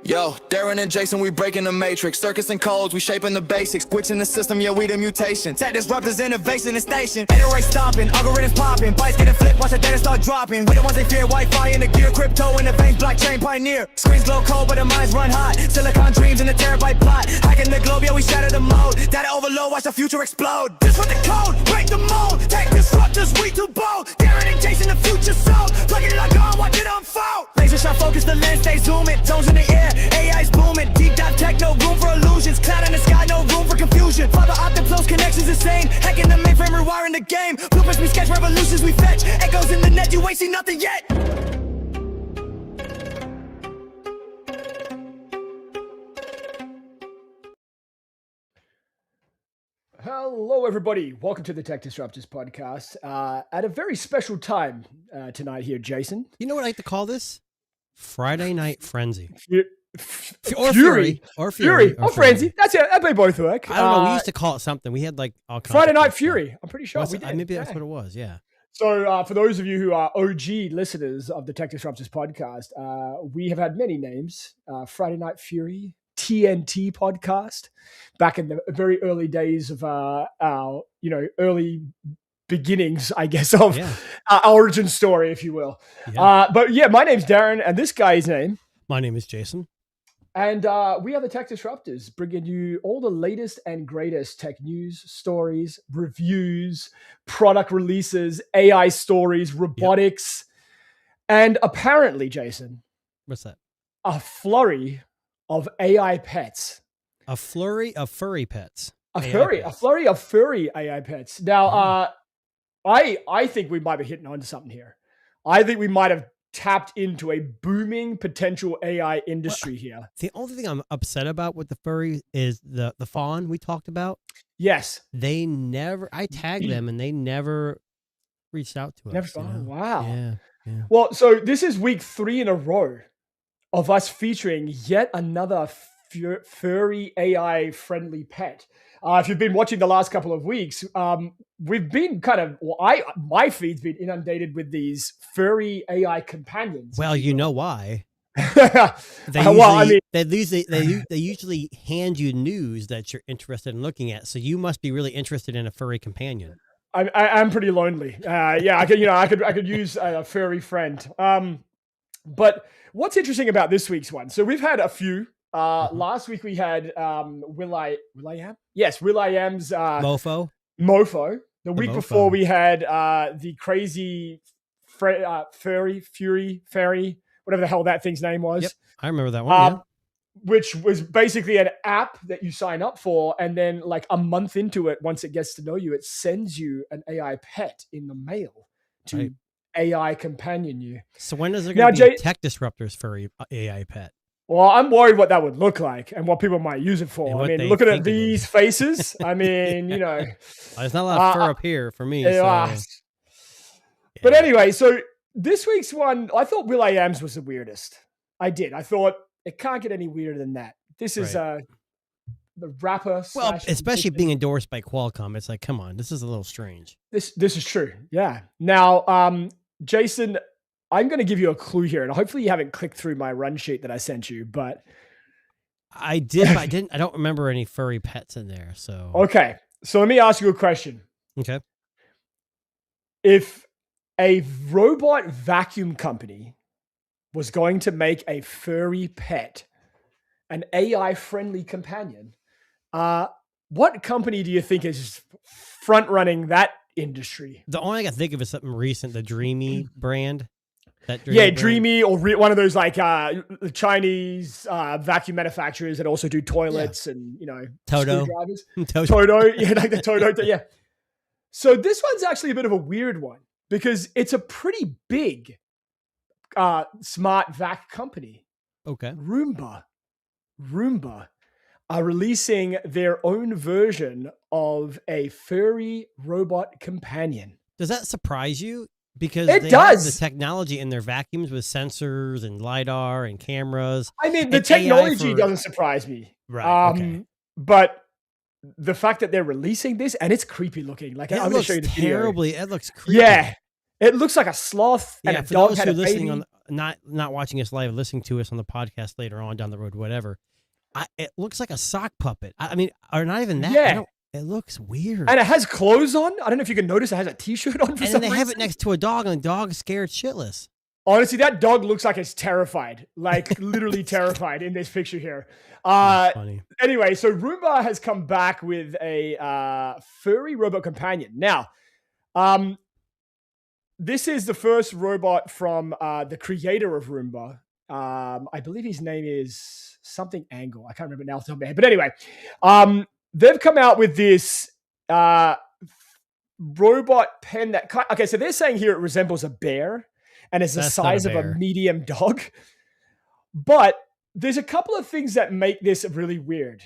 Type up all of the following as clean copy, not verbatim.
Yo, Darren and Jason, we breaking the matrix. Circuits and codes, we shaping the basics. Switching the system, yeah, we the mutation. Tech disruptors, innovation, and station. Data rate stopping, algorithms popping. Bytes getting flipped, watch the data start dropping. We the ones they fear, Wi-Fi in the gear. Crypto in the veins, blockchain pioneer. Screens glow cold, but the minds run hot. Silicon dreams in a terabyte plot. Hacking the globe, yeah, we shatter the mode. Data overload, watch the future explode. Disrupt the code, break the mold. Tech disruptors, we too bold. Darren and Jason, the future sold. Plug it like on, watch it unfold. Laser shot focus, the lens stay zooming. Zones in the air, AI's booming. Deep dive tech, no room for illusions. Cloud in the sky, no room for confusion. Fiber optic flows, connections insane. Hacking the mainframe, rewiring the game. Blueprints we sketch, revolutions we fetch. Echoes in the net, you ain't seen nothing yet. Hello, everybody. Welcome to the Tech Disruptors podcast. At a very special time tonight here, Jason. You know what I like to call this? Friday Night Frenzy. Or Fury. Or Frenzy. That's it. That may both work. I don't know. We used to call it something. We had like all kinds Friday of Night stuff. Fury. I'm pretty sure we did. Maybe that's what it was. Yeah. So for those of you who are OG listeners of the Tech Disruptors podcast, we have had many names. Friday Night Fury, TNT podcast, back in the very early days of our early beginnings, I guess, of our origin story, if you will. Yeah. But yeah, my name's Darren, and this guy's name. My name is Jason. And we are the Tech Disruptors, bringing you all the latest and greatest tech news, stories, reviews, product releases, AI stories, robotics, and apparently, Jason. What's that? A flurry of AI pets. A flurry of furry pets. A flurry of furry AI pets. Now, I think we might be hitting onto something here. I think we might have tapped into a booming potential AI industry here. The only thing I'm upset about with the furry is the fawn we talked about. Yes. I tagged them and they never reached out to us. Wow. Yeah. Well, so this is week 3 in a row of us featuring yet another furry AI friendly pet. If you've been watching the last couple of weeks, we've been my feed's been inundated with these furry AI companions. Well, you know why? They usually hand you news that you're interested in looking at, so you must be really interested in a furry companion. I'm pretty lonely. I could use a furry friend. But what's interesting about this week's one? So we've had a few. Last week we had will.i.am? Yes, will.i.am's Mofo. The week before we had the crazy fairy, whatever the hell that thing's name was. Yep, I remember that one. Which was basically an app that you sign up for, and then like a month into it, once it gets to know you, it sends you an AI pet in the mail to AI companion you. So when is there going to be Tech Disruptors furry AI pet? Well, I'm worried what that would look like and what people might use it for. I mean, looking at these faces, I mean, there's not a lot of fur up here for me. But anyway, so this week's one, I thought will.i.am's was the weirdest. I did. I thought it can't get any weirder than that. This is the rapper. Well, especially being endorsed by Qualcomm, it's like, come on, this is a little strange. This is true. Yeah. Now, Jason, I'm going to give you a clue here, and hopefully you haven't clicked through my run sheet that I sent you, but I did. But I don't remember any furry pets in there. So okay. So let me ask you a question. Okay. If a robot vacuum company was going to make a furry pet, an AI-friendly companion, what company do you think is front-running that industry? The only I can think of is something recent, the Dreamy brand. Dreamy, or one of those like Chinese vacuum manufacturers that also do toilets and Toto screwdrivers. Toto, like the Toto. Yeah. So this one's actually a bit of a weird one because it's a pretty big smart vac company. Okay. Roomba are releasing their own version of a furry robot companion. Does that surprise you? Because it they does. Have the technology in their vacuums with sensors and LiDAR and cameras. I mean, the technology doesn't surprise me. Right. Okay. But the fact that they're releasing this, and it's creepy looking. Like, I'm going to show you the terribly. video. It looks creepy. Yeah. It looks like a sloth and a for dog those had who a are listening baby. not watching us live, listening to us on the podcast later on down the road, whatever. It looks like a sock puppet. I mean, or not even that. Yeah. It looks weird. And it has clothes on. I don't know if you can notice it has a t-shirt on for And some then they reason. have it next to a dog, and the dog's scared shitless. Honestly, that dog looks like it's terrified, like literally terrified in this picture here. That's funny. Anyway, so Roomba has come back with a furry robot companion. Now, this is the first robot from the creator of Roomba. I believe his name is something Angle. I can't remember now off the top of my head. But anyway, they've come out with this robot pen that... Okay, so they're saying here it resembles a bear and is the That's not a size of a bear. medium dog. But there's a couple of things that make this really weird.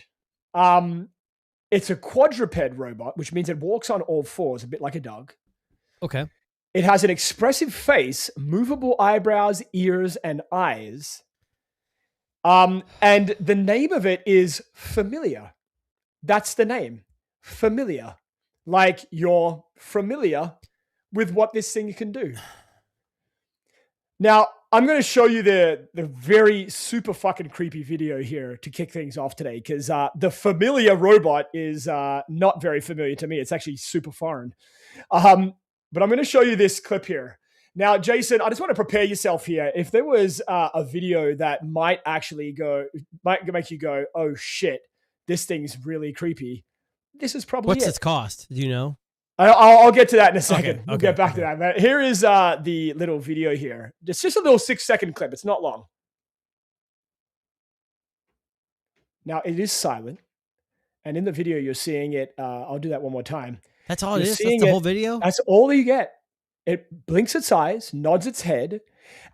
It's a quadruped robot, which means it walks on all fours, a bit like a dog. Okay. It has an expressive face, movable eyebrows, ears, and eyes. And the name of it is Familiar. That's the name. Familiar. Like you're familiar with what this thing can do. Now, I'm going to show you the very super fucking creepy video here to kick things off today, because the Familiar robot is not very familiar to me. It's actually super foreign. But I'm going to show you this clip here. Now, Jason, I just want to prepare yourself here. If there was a video that might make you go, oh shit, this thing's really creepy, this is probably What's it. its cost? Do you know? I'll get to that in a second. Okay, We'll get back to that. But here is the little video here. It's just a little 6-second clip. It's not long. Now, it is silent. And in the video, you're seeing it. I'll do that one more time. That's all You're it is? seeing That's the it- whole video? That's all you get. It blinks its eyes, nods its head,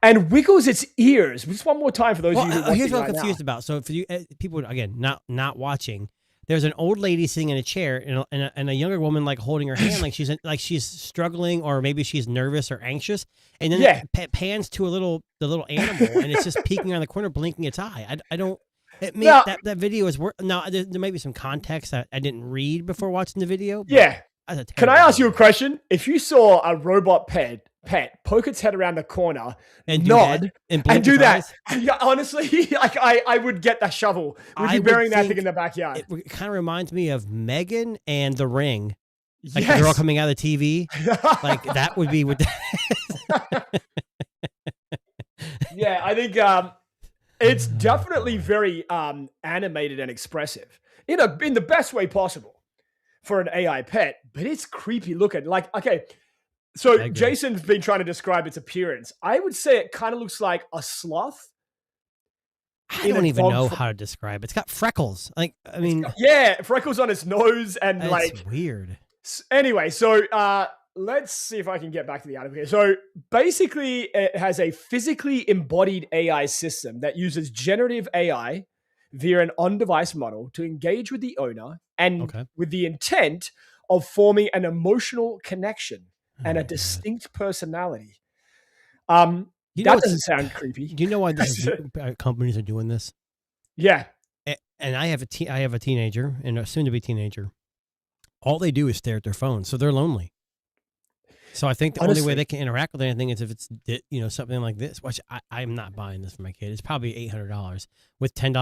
and wiggles its ears. Just one more time for those of you who are Well, watching here's what I'm right confused now. about. So for you people, again, not watching, there's an old lady sitting in a chair and a younger woman like holding her hand like she's struggling, or maybe she's nervous or anxious, and then it pans to the little animal and it's just peeking around the corner, blinking its eye. I don't. It may, Now- that video is worth. Now there may be some context that I didn't read before watching the video. But Yeah. that's a Can I terrible ask you a video. question? If you saw a robot pet poke its head around the corner, And do nod, that, and blink do its that, eyes? yeah, honestly, like I would get the shovel. Would I you would burying that thing think in the backyard? It kind of reminds me of Megan and The Ring, like the Yes. girl coming out of the TV. Like that would be with. Yeah, I think it's definitely very animated and expressive in the best way possible for an AI pet, but it's creepy looking. Like, okay, I so agree. Jason's been trying to describe its appearance. I would say it kind of looks like a sloth. I in a don't even dog know fo- how to describe it. It's got freckles. Like, I mean, Yeah, freckles on its nose and it's like weird. Anyway, so let's see if I can get back to the article here. So basically, it has a physically embodied AI system that uses generative AI via an on-device model to engage with the owner and Okay. with the intent of forming an emotional connection and Oh, a God. distinct personality. You know That what's- doesn't sound creepy. Do you know why companies are doing this? Yeah. And I have a teenager and a soon-to-be teenager. All they do is stare at their phone, so they're lonely. So I think the only way Honestly. they can interact with anything is if it's something like this. Which I'm not buying this for my kid. It's probably $800 with $10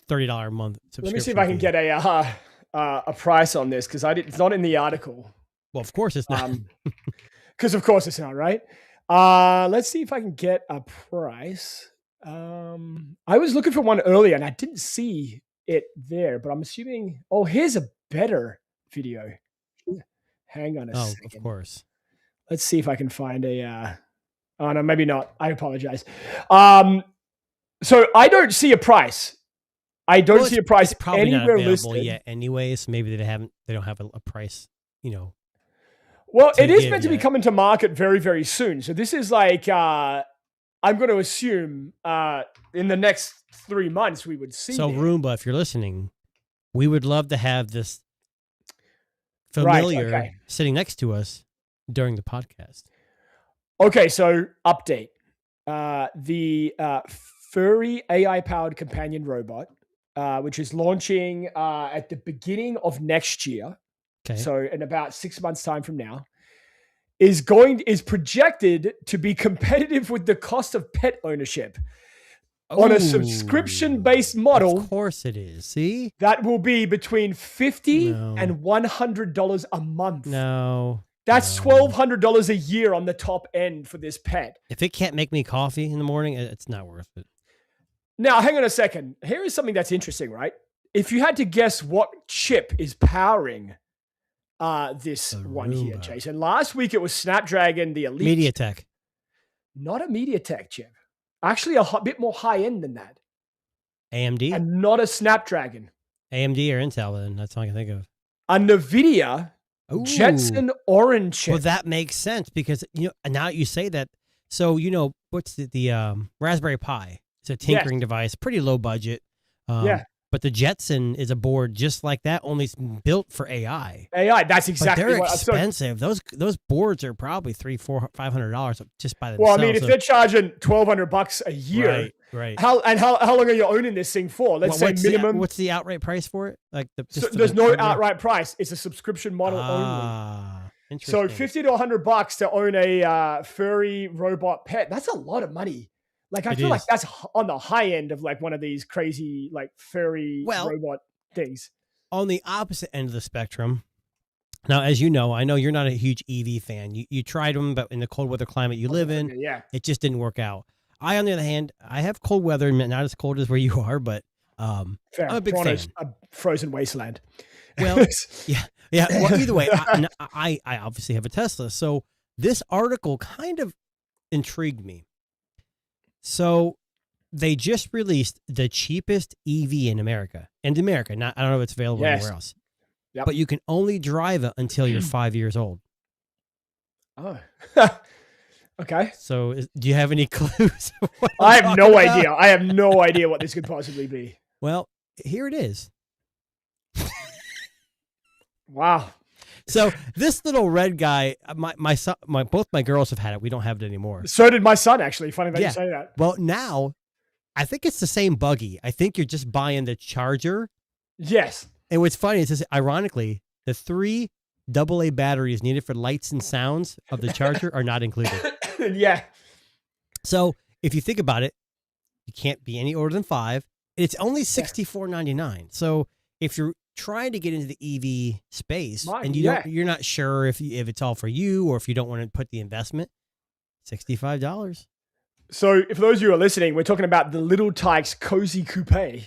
$30 a month. Let me see if I can get a price on this, because it's not in the article. Well, of course it's not. Because of course it's not, right? Let's see if I can get a price. I was looking for one earlier and I didn't see it there, but I'm assuming. Oh, here's a better video. Hang on a Oh, second. of course. Let's see if I can find a. Oh no, maybe not. I apologize. So I don't see a price. I don't Well, see a price It's probably not anywhere available listed. yet, anyways. Maybe they don't have a price. Well, to it is give meant to be yet. coming to market very, very soon. So this is like, I'm going to assume in the next 3 months we would see. So it. Roomba, if you're listening, we would love to have this Right, familiar okay. sitting next to us during the podcast. Okay, so update. The furry AI-powered companion robot, which is launching at the beginning of next year. Okay. So in about 6 months' time from now, is projected to be competitive with the cost of pet ownership on a subscription-based model. Of course it is. See? That will be between $50 and $100 a month. No. That's $1,200 a year on the top end for this pet. If it can't make me coffee in the morning, it's not worth it. Now, hang on a second. Here is something that's interesting, right? If you had to guess what chip is powering this one here, Jason. Last week it was Snapdragon, the Elite. MediaTek. Not a MediaTek chip. Actually, a bit more high end than that. AMD? And not a Snapdragon. AMD or Intel, then. That's all I can think of. A NVIDIA Jetson Orin chip. Well, that makes sense because, now you say that. So, what's the Raspberry Pi? It's a tinkering device, pretty low budget. But the Jetson is a board just like that, only it's built for AI. That's exactly but they're expensive. Those boards are probably $300, $500 just by themselves. Well, I mean, if they're charging $1,200 a year, right? How long are you owning this thing for? Let's say minimum. What's the outright price for it? Like there's no outright price. It's a subscription model only. So $50 to $100 to own a furry robot pet. That's a lot of money. Like, I feel like that's on the high end of like one of these crazy, like furry robot things. On the opposite end of the spectrum. Now, as you know, I know you're not a huge EV fan. You tried them, but in the cold weather climate you live in, it just didn't work out. On the other hand, I have cold weather, not as cold as where you are, but I'm a big fan. A frozen wasteland. Well, yeah. Well, either way, I obviously have a Tesla. So this article kind of intrigued me. So they just released the cheapest EV in America. I don't know if it's available anywhere else. Yep. But you can only drive it until you're 5 years old. Oh. Okay. So do you have any clues? I have no idea. I have no idea what this could possibly be. Well, here it is. Wow. So this little red guy, my son, both my girls have had it. We don't have it anymore. So did my son, actually. Funny that you say that. Well, now I think it's the same buggy. I think you're just buying the charger. Yes. And what's funny is, ironically, the 3 AA batteries needed for lights and sounds of the charger are not included. Yeah. So if you think about it, you can't be any older than 5. It's only $64.99. So if you're trying to get into the EV space and you're not sure if it's all for you or if you don't want to put the investment, $65. So for those of you who are listening, we're talking about the Little Tikes Cozy Coupe,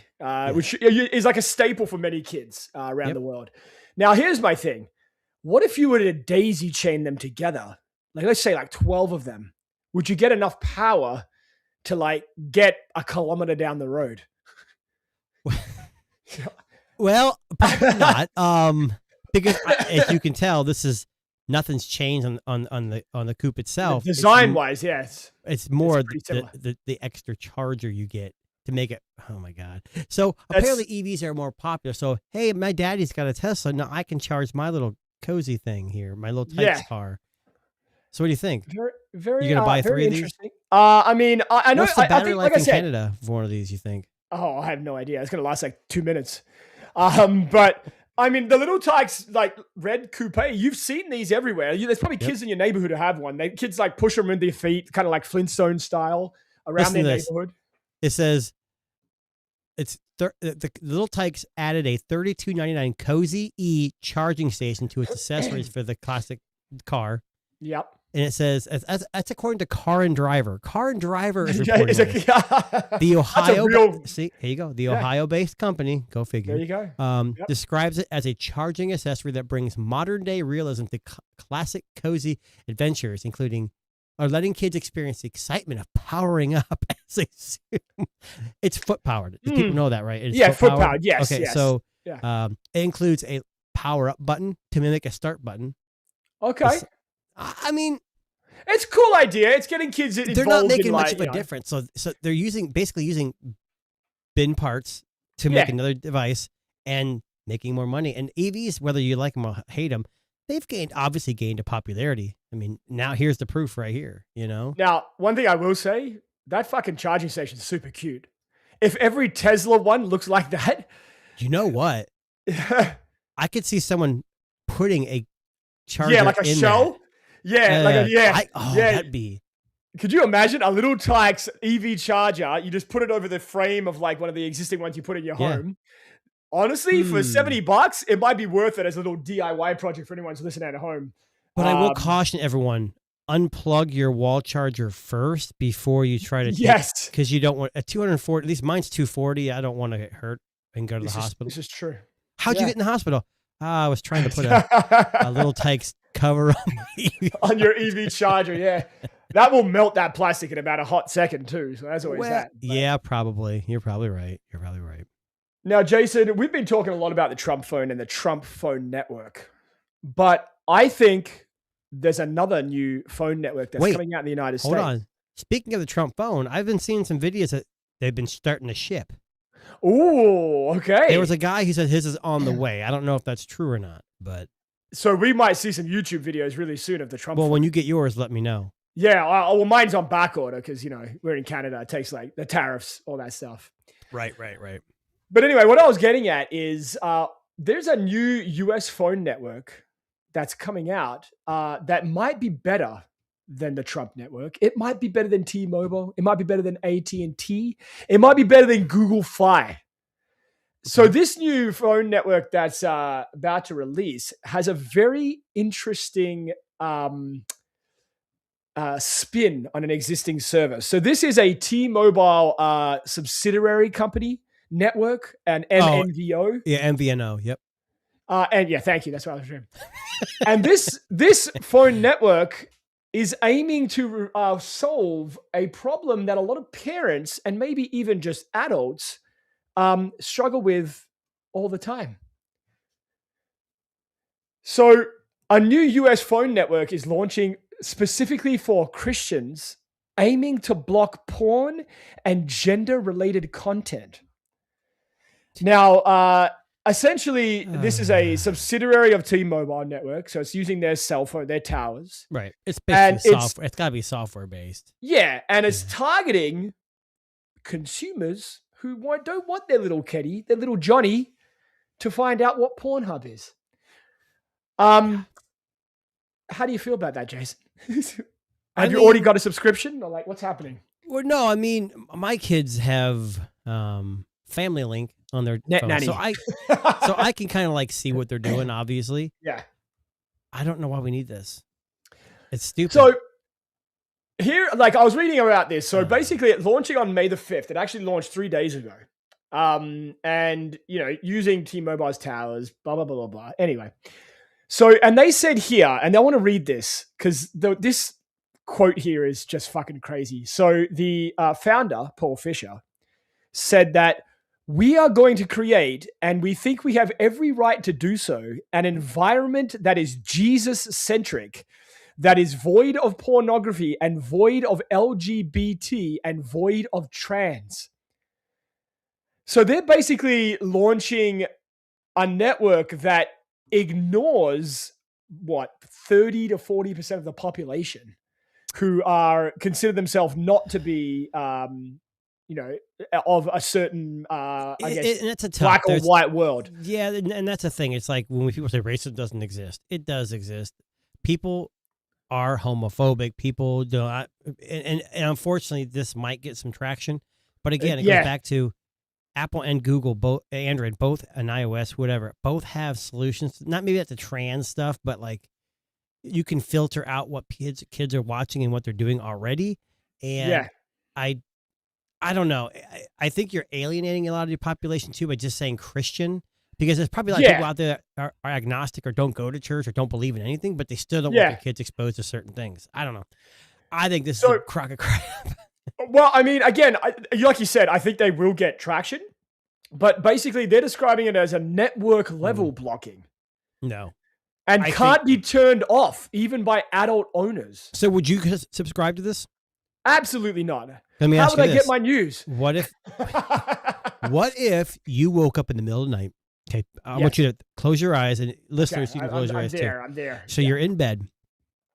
which is like a staple for many kids around the world. Now, here's my thing. What if you were to daisy chain them together? Like, let's say like 12 of them. Would you get enough power to like get a kilometer down the road? Well, probably not. Because as you can tell, nothing's changed on the coupe itself. Design wise, yes. It's more the extra charger you get to make it. Oh my God. So apparently EVs are more popular. So, hey, my daddy's got a Tesla. Now I can charge my little cozy thing here, my little Tikes car. So what do you think? Very, you're going to buy 3 of these? I mean, I know. What's the battery life in Canada for one of these, you think? Oh, I have no idea. It's going to last like 2 minutes. But I mean, the Little Tikes, like red coupe, you've seen these everywhere. There's probably kids in your neighborhood who have one. Kids like push them with their feet, kind of like Flintstone style around their neighborhood. It says the Little Tikes added a $32.99 Cozy E charging station to its accessories for the classic car. Yep. And it says, that's according to Car and Driver. Car and Driver is reporting the Ohio. See, here you go. The Ohio-based company, go figure. There you go. Describes it as a charging accessory that brings modern-day realism to classic cozy adventures, including letting kids experience the excitement of powering up as they zoom. It's foot-powered. People know that, right? It's foot-powered. Yes. Okay, so it includes a power-up button to mimic a start button. Okay. I mean, it's a cool idea. It's getting kids involved. They're not making much of a difference. So they're basically using bin parts to make another device and making more money. And EVs, whether you like them or hate them, they've obviously gained a popularity. I mean, now here's the proof right here, Now, one thing I will say, that fucking charging station is super cute. If every Tesla one looks like that. You know what? I could see someone putting a charger like a shell. That'd be. Could you imagine a little Tikes EV charger? You just put it over the frame of like one of the existing ones you put in your home. Honestly, for $70, it might be worth it as a little DIY project for anyone who's listening at home. But I will caution everyone: unplug your wall charger first before you try to. Yes, because you don't want a 240. At least mine's 240. I don't want to get hurt and go to the hospital. This is true. How'd you get in the hospital? I was trying to put a little Tikes cover on your EV charger. Yeah. That will melt that plastic in about a hot second too. So that's always that. But yeah, probably. You're probably right. Now, Jason, we've been talking a lot about the Trump phone and the Trump phone network, but I think there's another new phone network that's coming out in the United States. Hold on. Speaking of the Trump phone, I've been seeing some videos that they've been starting to ship. Oh, okay. There was a guy who said his is on the way. I don't know if that's true or not, but. So we might see some YouTube videos really soon of the Trump phone. When you get yours, let me know. Yeah, well, mine's on back order because, we're in Canada. It takes like the tariffs, all that stuff. Right. But anyway, what I was getting at is there's a new US phone network that's coming out that might be better than the Trump network. It might be better than T-Mobile. It might be better than AT&T. It might be better than Google Fi. So this new phone network that's about to release has a very interesting spin on an existing service. So this is a T-Mobile subsidiary company network, an MNVO. MVNO. Yep. Thank you. That's what I was doing. And this phone network is aiming to solve a problem that a lot of parents and maybe even just adults struggle with all the time. So a new US phone network is launching specifically for Christians, aiming to block porn and gender-related content. Now, essentially, this is a subsidiary of T-Mobile network, so it's using their cell phone, their towers. Right. It's basically software. It's got to be software-based. Yeah, and it's targeting consumers who don't want their little Keddy, their little Johnny, to find out what Pornhub is. How do you feel about that, Jason? Have you already got a subscription, or like what's happening? Well, no, I mean, my kids have Family Link on their phone, nanny. so I can kind of like see what they're doing. Obviously, yeah. I don't know why we need this. It's stupid. So here, like I was reading about this. So basically, it's launching on May the 5th. It actually launched 3 days ago. And using T-Mobile's towers, blah blah blah blah blah. Anyway. So, and they said here, and I want to read this because this quote here is just fucking crazy. So the founder, Paul Fisher, said that we are going to create, and we think we have every right to do so, an environment that is Jesus-centric, that is void of pornography and void of LGBT and void of trans. So they're basically launching a network that ignores 30 to 40% of the population who consider themselves not to be, of a certain, I guess, and that's black or white world. Yeah, and that's the thing. It's like when people say racism doesn't exist, it does exist. People are homophobic. People do not, and unfortunately, this might get some traction. But again, it goes back to Apple and Google, both Android, both and iOS, whatever, both have solutions. Not maybe that's the trans stuff, but like you can filter out what kids are watching and what they're doing already. And I don't know. I think you're alienating a lot of your population too by just saying Christian, because there's probably a lot of people out there that are agnostic or don't go to church or don't believe in anything, but they still don't want their kids exposed to certain things. I don't know. I think this is a crock of crap. Well, I mean, again, like you said, I think they will get traction, but basically they're describing it as a network level blocking. No. And can't be turned off even by adult owners. So would you subscribe to this? Absolutely not. Let me ask you this. How would I get my news? What if you woke up in the middle of the night? Okay, I want you to close your eyes, and listeners, you can close your eyes too. I'm there. So you're in bed.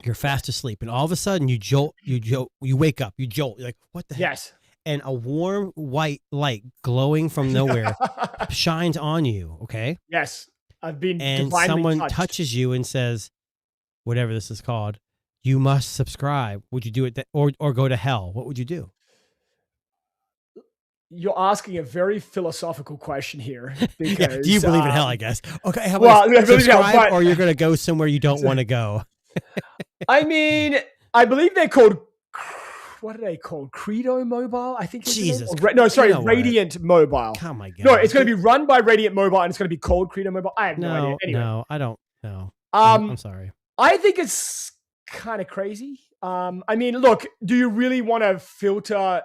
You're fast asleep, and all of a sudden you wake up, you jolt. You're like, what the heck? Yes. And a warm white light glowing from nowhere shines on you, okay? Yes. I've been and divinely someone touched. touches you and says, whatever this is called, you must subscribe, would you do it or go to hell? What would you do? You're asking a very philosophical question here. Because, Yeah, do you believe in hell, I guess? Okay, how well, about I believe in hell, subscribe but- or you're going to go somewhere you don't want to go? I mean, I believe they're called, what are they called? Credo Mobile, I think. Jesus. No, sorry, You know what? Radiant Mobile. Oh my God. No, it's going to be run by Radiant Mobile and it's going to be called Credo Mobile. I have no idea. Anyway, No, I don't know. Um, I'm sorry. I think it's kind of crazy. I mean, look, do you really want to filter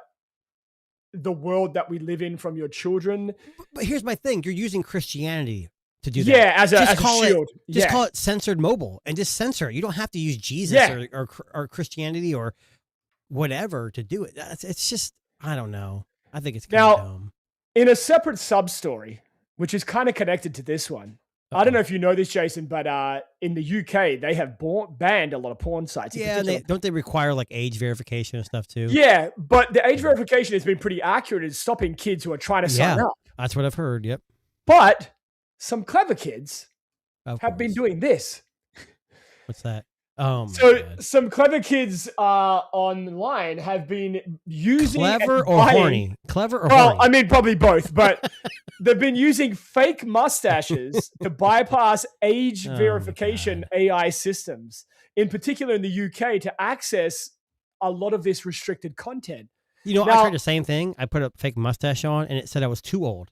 the world that we live in from your children? But here's my thing. You're using Christianity to do that. Yeah, as a call shield. Just call it censored mobile and just censor it. You don't have to use Jesus or Christianity or whatever to do it. It's just, I don't know. I think it's kind of dumb. In a separate sub story, which is kind of connected to this one, I don't know if you know this, Jason, but in the UK, they have banned a lot of porn sites. Yeah, and don't they require like age verification and stuff too? Yeah, but the age verification has been pretty accurate in stopping kids who are trying to sign up. That's what I've heard. Yep. But some clever kids have been doing this. What's that? Oh my God. Some clever kids online have been using clever or horny. Well, I mean, probably both, but they've been using fake mustaches to bypass age verification AI systems, in particular in the UK, to access a lot of this restricted content. You know, I tried the same thing. I put a fake mustache on, and it said I was too old.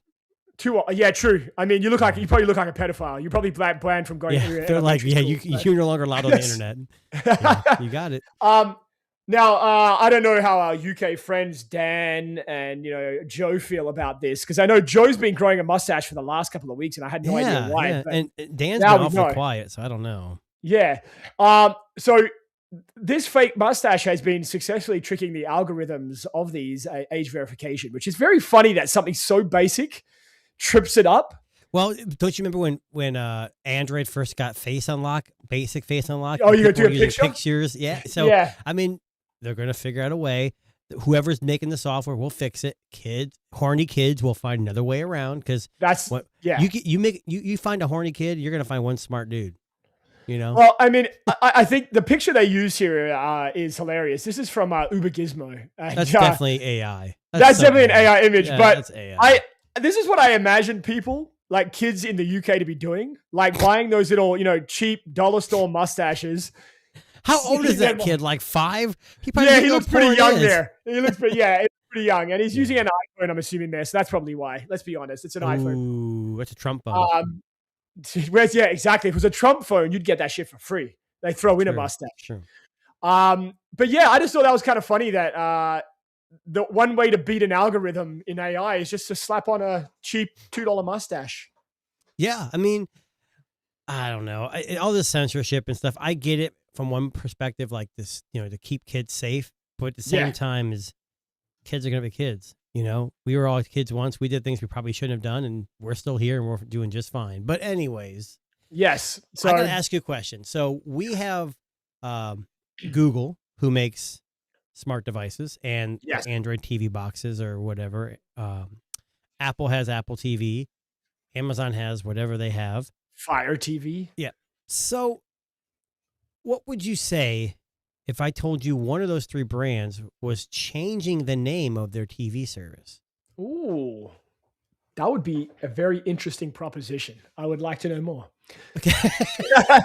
Yeah, true. I mean, you probably look like a pedophile. You're probably banned from going. Yeah, they're like, you're no longer allowed on the internet. Yeah, you got it. Now, I don't know how our UK friends Dan and Joe feel about this, because I know Joe's been growing a mustache for the last couple of weeks, and I had no idea why. Yeah. But and Dan's been awful quiet, so I don't know. Yeah. So this fake mustache has been successfully tricking the algorithms of these age verification, which is very funny that something so basic trips it up. Well, don't you remember when Android first got basic face unlock? Oh, you got to do a picture? Pictures? Yeah. So, I mean, they're going to figure out a way. Whoever's making the software will fix it. Horny kids will find another way around, because you find a horny kid, you're going to find one smart dude. Well, I mean, I think the picture they use here is hilarious. This is from Uber Gizmo. That's definitely AI. That's definitely an AI image, but that's AI. This is what I imagine people, like kids in the UK, to be doing, like buying those little, cheap dollar store mustaches. How old is that kid? Like 5? He looks pretty young there. He looks pretty, it's pretty young, and he's using an iPhone, I'm assuming there, so that's probably why. Let's be honest, it's an iPhone. Ooh, that's a Trump phone. Yeah, exactly. If it was a Trump phone, you'd get that shit for free. They throw in a mustache. True. But yeah, I just thought that was kind of funny that the one way to beat an algorithm in AI is just to slap on a cheap $2 mustache. Yeah, I mean, I don't know. All this censorship and stuff, I get it from one perspective, like this, to keep kids safe. But at the same time, kids are going to be kids. We were all kids once. We did things we probably shouldn't have done, and we're still here, and we're doing just fine. But anyways. Yes. So I got to ask you a question. So we have Google, who makes smart devices and Android TV boxes or whatever. Apple has Apple TV. Amazon has whatever they have. Fire TV. Yeah. So what would you say if I told you one of those 3 brands was changing the name of their TV service? Ooh, that would be a very interesting proposition. I would like to know more. Okay.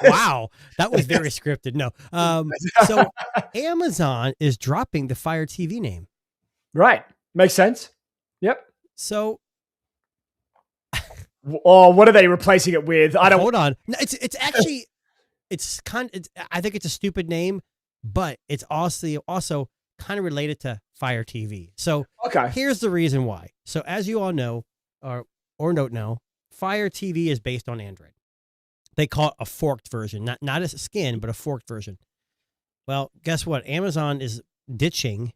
Wow. That was very scripted. No. So Amazon is dropping the Fire TV name. Right. Makes sense. Yep. So. What are they replacing it with? I don't. Hold on. No, it's actually, I think it's a stupid name, but it's also kind of related to Fire TV. So here's the reason why. So as you all know, or don't know, Fire TV is based on Android. They call it a forked version, not a skin, but a forked version. Well, guess what? Amazon is ditching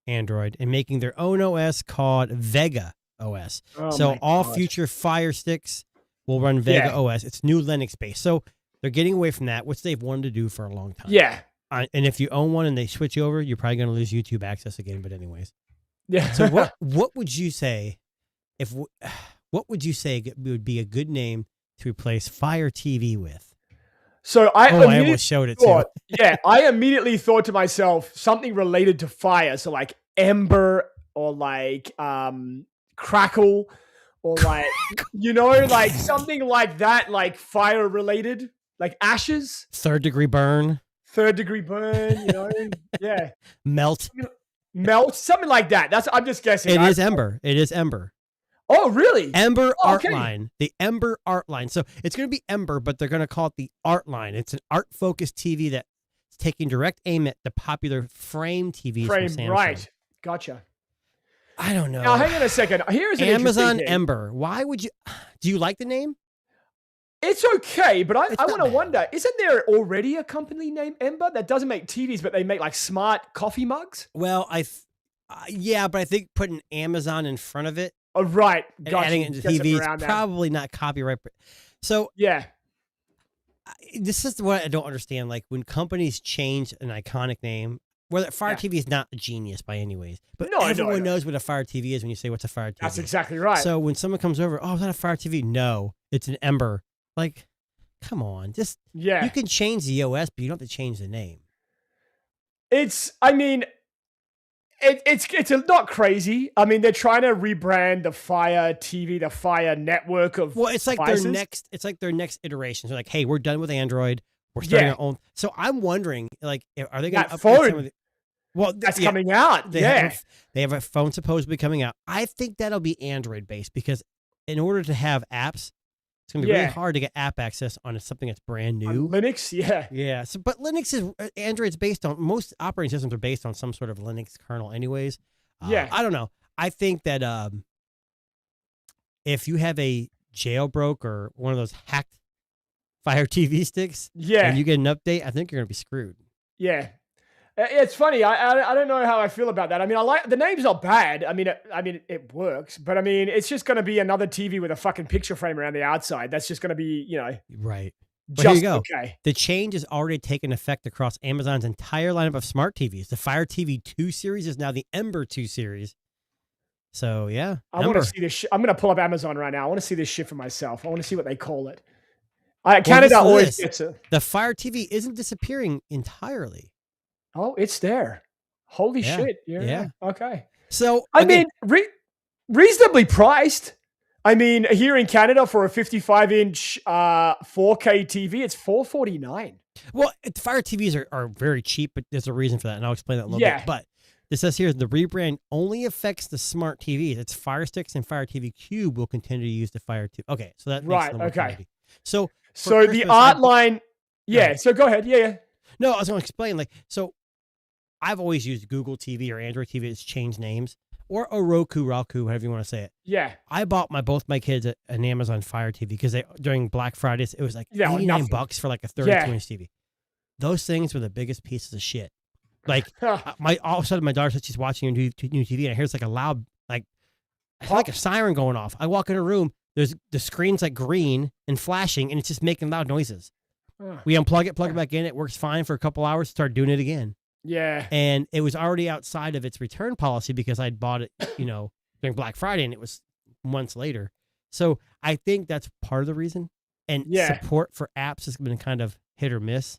Android and making their own OS called Vega OS. So all future Fire Sticks will run Vega OS. It's new Linux based. So they're getting away from that, which they've wanted to do for a long time. Yeah. And if you own one and they switch over, you're probably going to lose YouTube access again. But anyways. Yeah. So what would you say what would you say would be a good name to replace Fire TV with? So I I almost showed it too. Yeah, I immediately thought to myself something related to fire. So like Ember or like Crackle or like like something like that, like fire related, like ashes, 3rd degree burn, yeah, melt, something like that. I'm just guessing. It is Ember. Oh, really? Ember okay. Art Line. The Ember Art Line. So it's going to be Ember, but they're going to call it the Art Line. It's an art-focused TV that's taking direct aim at the popular frame TVs from Samsung. Right. Gotcha. I don't know. Now, hang on a second. Here's an Amazon thing. Ember. Why would you? Do you like the name? It's okay, but I want to wonder, isn't there already a company named Ember that doesn't make TVs, but they make like smart coffee mugs? Well, yeah, but I think putting Amazon in front of it, oh, right, gotcha. Adding it to TV is probably not copyright. So yeah, this is what I don't understand. Like when companies change an iconic name, whether Fire TV is not a genius by any ways, but everyone knows what a Fire TV is when you say what's a Fire TV. That's exactly right. So when someone comes over, oh, is that a Fire TV? No, it's an Ember. Like, come on, you can change the OS, but you don't have to change the name. It's not crazy. I mean, they're trying to rebrand the Fire TV, the Fire network of. Well, it's like devices. their next iteration. They're like, hey, we're done with Android. We're starting our own. So I'm wondering, like, are they going to upgrade some of the? Well, that's coming out. They have a phone supposedly coming out. I think that'll be Android based because in order to have apps, it's going to be really hard to get app access on something that's brand new. On Linux, yeah. So, but Linux Android's based on, most operating systems are based on some sort of Linux kernel, anyways. I don't know. I think that if you have a jailbroke or one of those hacked Fire TV sticks, and you get an update, I think you're going to be screwed. Yeah. It's funny. I don't know how I feel about that. I mean, I like the name's not bad. I mean, it works, but I mean, it's just going to be another TV with a fucking picture frame around the outside. That's just going to be, right. But just here you go. Okay. The change has already taken effect across Amazon's entire lineup of smart TVs. The Fire TV 2 series is now the Ember 2 series. So yeah, I want to see this. I'm going to pull up Amazon right now. I want to see this shit for myself. I want to see what they call it. Canada always gets it. The Fire TV isn't disappearing entirely. Oh, it's there. Holy shit. Yeah. Okay. So, I mean, reasonably priced. I mean, here in Canada for a 55-inch 4K TV, it's $449. Well, Fire TVs are very cheap, but there's a reason for that, and I'll explain that in a little bit. But this says here, the rebrand only affects the smart TVs. It's Fire Sticks and Fire TV Cube will continue to use the Fire TV. Okay, so that makes right. Okay. So the art line. Yeah. So go ahead. Yeah. No, I was going to explain. I've always used Google TV or Android TV to change names, or a Roku, however you want to say it. Yeah. I bought both my kids an Amazon Fire TV because during Black Fridays, it was like $89 for like a 32-inch TV. Those things were the biggest pieces of shit. Like all of a sudden my daughter said she's watching a new TV and I hear it's like a loud, like a siren going off. I walk in her room, the screen's like green and flashing and it's just making loud noises. We unplug it, plug it back in. It works fine for a couple hours, start doing it again. Yeah. And it was already outside of its return policy because I'd bought it, during Black Friday and it was months later. So I think that's part of the reason. And support for apps has been kind of hit or miss.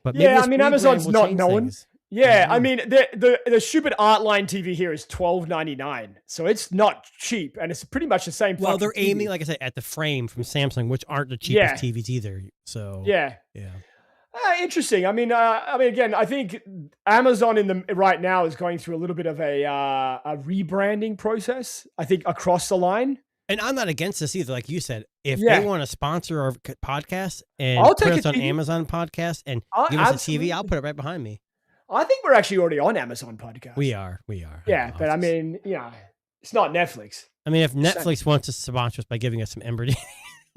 But maybe Amazon's not known. Yeah, I mean, the stupid Artline TV here is $12.99, so it's not cheap, and it's pretty much the same. Well, they're aiming, like I said, at the frame from Samsung, which aren't the cheapest TVs either. So yeah. Interesting. I mean, again, I think Amazon right now is going through a little bit of a rebranding process. I think across the line. And I'm not against this either. Like you said, if they want to sponsor our podcast and put us on Amazon Podcast and give us a TV, I'll put it right behind me. I think we're actually already on Amazon Podcast. We are. Yeah, but I mean, it's not Netflix. I mean, if Netflix wants to sponsor us by giving us some Ember.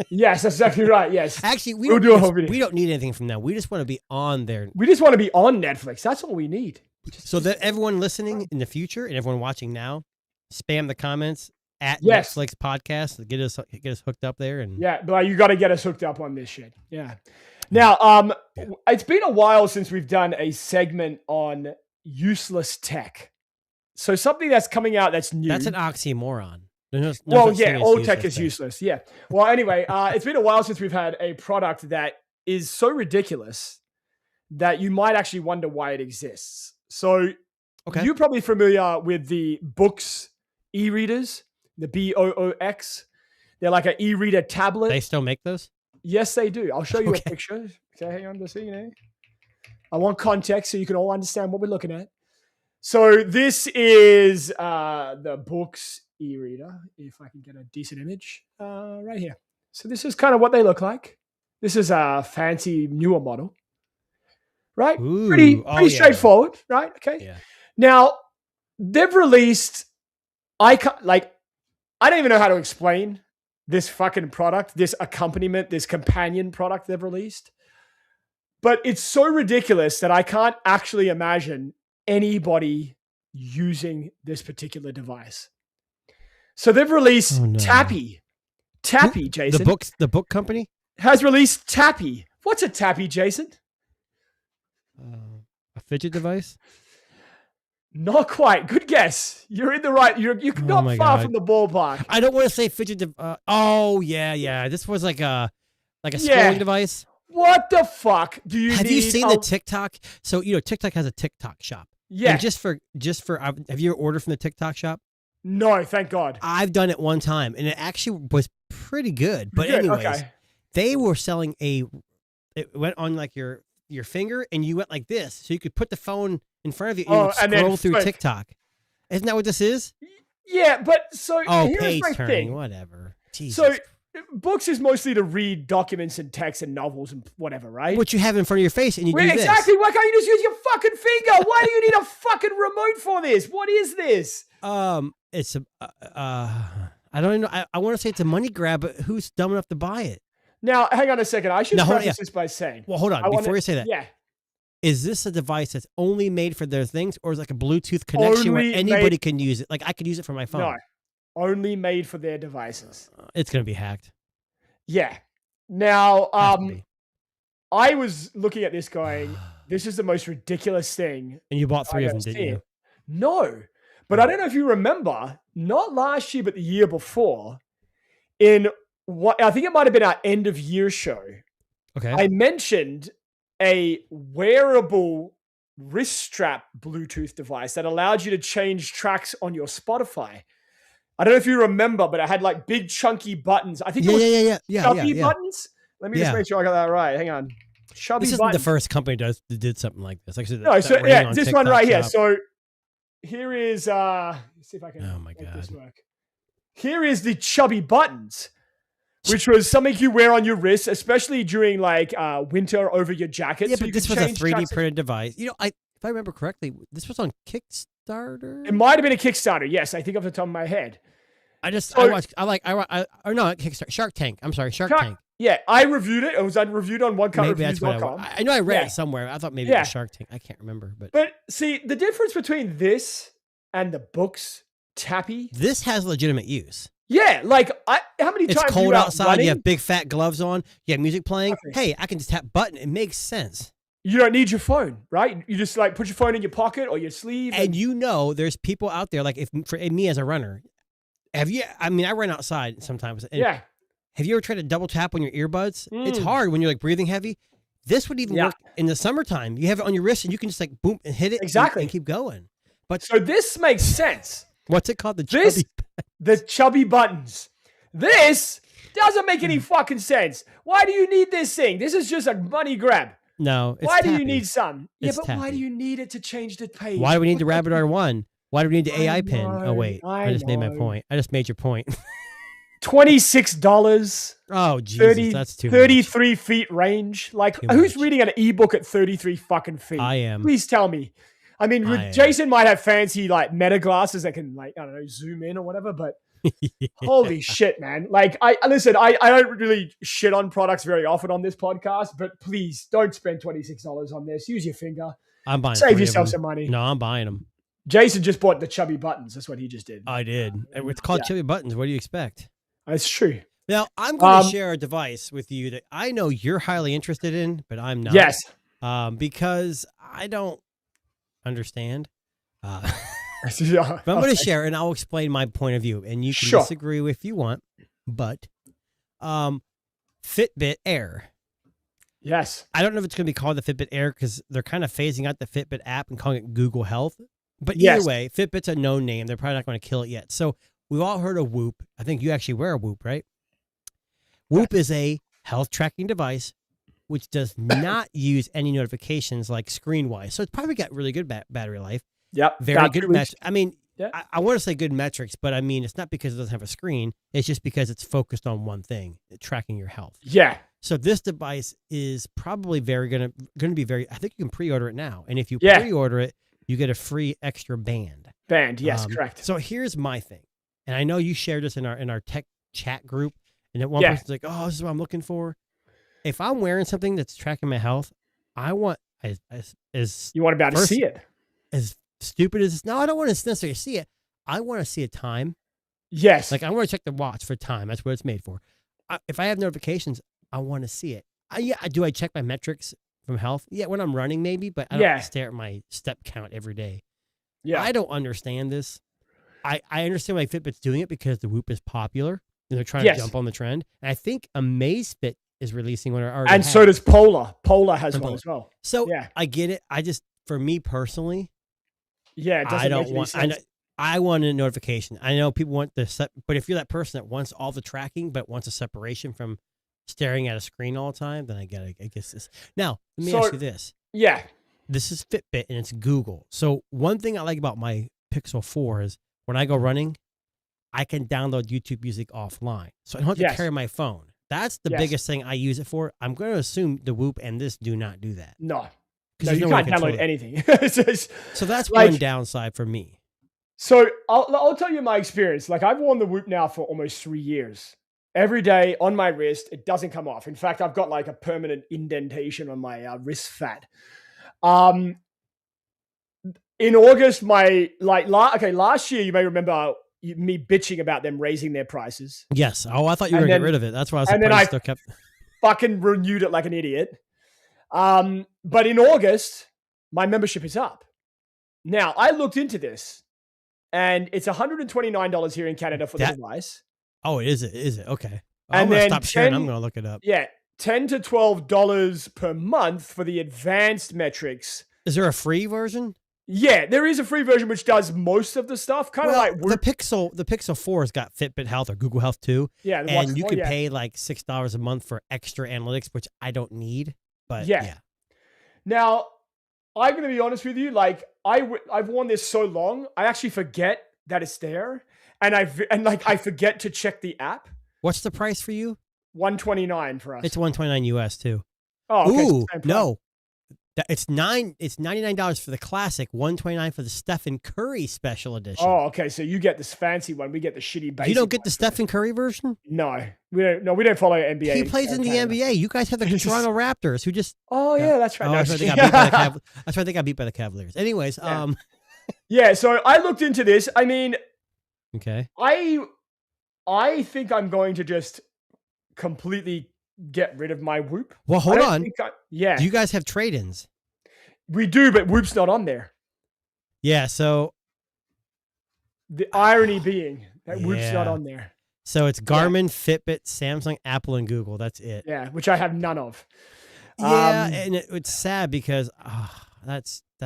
Yes, that's exactly right. Yes. Actually, we don't need anything from them. We just want to be on there. We just want to be on Netflix. That's all we need. So that everyone listening in the future and everyone watching now, spam the comments at Netflix Podcast. Get us hooked up there. And but you got to get us hooked up on this shit. Yeah. Now, it's been a while since we've done a segment on useless tech. So something that's coming out that's new. That's an oxymoron. All tech is useless. Yeah. Well, anyway, it's been a while since we've had a product that is so ridiculous that you might actually wonder why it exists. So you're probably familiar with the Boox e-readers, the Boox. They're like an e-reader tablet. They still make those? Yes, they do. I'll show you a picture. Okay, hang on just so you know. I want context so you can all understand what we're looking at. So this is the Boox e-reader, if I can get a decent image right here. So this is kind of what they look like. This is a fancy newer model, right? Ooh, pretty straightforward, right? Okay. Yeah. Now they've released. I don't even know how to explain this fucking product, this accompaniment, this companion product they've released. But it's so ridiculous that I can't actually imagine anybody using this particular device. So they've released Tappy. Tappy, Jason. The book company? Has released Tappy. What's a Tappy, Jason? A fidget device? Not quite. Good guess. You're in the right. You're not far from the ballpark. I don't want to say fidget. Yeah. This was like a scrolling device. What the fuck do you? Have you seen the TikTok? So TikTok has a TikTok shop. Yeah. And just for have you ever ordered from the TikTok shop? No, thank God. I've done it one time, and it actually was pretty good. But anyways, they were selling it went on like your finger, and you went like this, so you could put the phone in front of you and scroll through TikTok. Isn't that what this is? Yeah, but so here's page my turning, thing. whatever. Jesus. So Boox is mostly to read documents and texts and novels and whatever, right? What you have in front of your face, and you do this. Exactly. Why can't you just use your fucking finger? Why do you need a fucking remote for this? What is this? It's a I don't know. I want to say it's a money grab, but who's dumb enough to buy it? Now, hang on a second. I should preface this by saying. Well, hold on. Before you say that. Yeah. Is this a device that's only made for their things, or is it like a Bluetooth connection where anybody can use it? Like I could use it for my phone. No. Only made for their devices. It's going to be hacked. Yeah. Now, I was looking at this going, this is the most ridiculous thing. And you bought 3 of them, didn't you? No. But I don't know if you remember, not last year, but the year before, in what I think it might have been our end of year show. Okay. I mentioned a wearable wrist strap Bluetooth device that allowed you to change tracks on your Spotify. I don't know if you remember, but it had like big chunky buttons. I think it was chubby buttons. Let me just make sure I got that right. Hang on. Chubby this isn't buttons. the first company that did something like this. Like I said, no, so yeah, this one right here. So here is let's see if I can make this work. Here is the chubby buttons, which was something you wear on your wrist, especially during like winter over your jacket. Yeah, so but this was a 3D printed device. If I remember correctly, this was on Kickstarter. It might have been a Kickstarter. Yes, I think off the top of my head. Not Kickstarter, Shark Tank. I'm sorry, Shark Tank. Yeah, I reviewed it. It was reviewed on OneCutReviews.com. I know I read it somewhere. I thought maybe it was Shark Tank. I can't remember, but see the difference between this and the Boox Tappy. This has legitimate use. Yeah, like how many times it's cold outside. Running? You have big fat gloves on. You have music playing. Okay. Hey, I can just tap button. It makes sense. You don't need your phone, right? You just like put your phone in your pocket or your sleeve. And there's people out there like for me as a runner. I run outside sometimes. And have you ever tried to double tap on your earbuds? It's hard when you're like breathing heavy. This would even work in the summertime. You have it on your wrist and you can just like boom and hit it and keep going. But so this makes sense. What's it called? The chubby buttons. This doesn't make any fucking sense. Why do you need this thing? This is just a money grab. No. Why do you need some? Why do you need it to change the page? Why do we need the Rabbit R1? Why do we need the AI pin? Oh, wait. I just made my point. I just made your point. $26. Oh, Jesus. That's too 33 feet range. Like, who's reading an ebook at 33 fucking feet? I am. Please tell me. I mean, Jason might have fancy, like, meta glasses that can, like, I don't know, zoom in or whatever, but holy shit, man. Like, I don't really shit on products very often on this podcast, but please don't spend $26 on this. Use your finger. I'm buying Save yourself some money. No, I'm buying them. Jason just bought the chubby buttons. That's what he just did. I did. It's called chubby buttons. What do you expect? That's true. Now, I'm going to share a device with you that I know you're highly interested in, but I'm not. Yes. Because I don't understand. But I'm going to share, and I'll explain my point of view, and you can disagree if you want. But Fitbit Air. Yes. I don't know if it's going to be called the Fitbit Air because they're kind of phasing out the Fitbit app and calling it Google Health. But either way, Fitbit's a known name. They're probably not going to kill it yet. So we've all heard of Whoop. I think you actually wear a Whoop, right? Whoop is a health tracking device which does not use any notifications like ScreenWise. So it's probably got really good battery life. Yep. Very good metrics. I mean, yeah. I want to say good metrics, but I mean, it's not because it doesn't have a screen. It's just because it's focused on one thing, tracking your health. Yeah. So this device is probably going to be very, I think you can pre-order it now. And if you pre-order it, you get a free extra band. Yes, correct. So here's my thing. And I know you shared this in our tech chat group. And then one person's like, oh, this is what I'm looking for. If I'm wearing something that's tracking my health, I want as you want to be able to see it. As stupid as no, I don't want to necessarily see it. I want to see a time. Yes. Like I want to check the watch for time. That's what it's made for. If I have notifications, I want to see it. Do I check my metrics from health? Yeah, when I'm running maybe, but I don't stare at my step count every day. Yeah. I don't understand this. I understand why Fitbit's doing it because the Whoop is popular and they're trying to jump on the trend. And I think Amazfit is releasing one already. And so does Polar. Polar has one as well. So I get it. For me personally, it doesn't make any sense. I want a notification. I know people want but if you're that person that wants all the tracking but wants a separation from staring at a screen all the time, then I guess this. Now, let me ask you this. Yeah. This is Fitbit and it's Google. So one thing I like about my Pixel 4 is when I go running, I can download YouTube music offline. So I don't have to carry my phone. That's the biggest thing I use it for. I'm going to assume the Whoop and this do not do that. No, you can't download anything. So that's one downside for me. So I'll tell you my experience. Like I've worn the Whoop now for almost 3 years. Every day on my wrist, it doesn't come off. In fact, I've got like a permanent indentation on my wrist fat. In August, last year, you may remember me bitching about them raising their prices. Yes. Oh, I thought you were going to get rid of it. That's why I was surprised still kept. Fucking renewed it like an idiot. But in August, my membership is up. Now, I looked into this, and it's $129 here in Canada for the device. Oh, is it? Okay. I'm going to stop sharing. I'm going to look it up. Yeah. $10 to $12 per month for the advanced metrics. Is there a free version? Yeah, there is a free version which does most of the stuff. Kind of like the Pixel 4 has got Fitbit Health or Google Health too. Yeah, and you can pay like $6 a month for extra analytics, which I don't need. But yeah. Now, I'm going to be honest with you. Like I've worn this so long, I actually forget that it's there, and I forget to check the app. What's the price for you? $129 for us. It's $129 US too. Oh, okay. Ooh, no. It's $99 for the classic, $129 for the Stephen Curry special edition. Oh, okay. So you get this fancy one. We get the shitty basic. You don't get the Stephen Curry version? No, we don't. No, we don't follow NBA. He plays in the NBA. You guys have the Toronto Raptors, who just. Oh yeah, that's right. Oh, that's why they got beat by the Cavaliers. Anyways, yeah. So I looked into this. I mean, okay. I think I'm going to just completely get rid of my Whoop. Well, hold on. Do you guys have trade-ins? We do, but Whoop's not on there. Yeah, so the irony being that Whoop's not on there. So it's Garmin, Fitbit, Samsung, Apple, and Google. That's it. Yeah, which I have none of. Yeah, and it's sad because that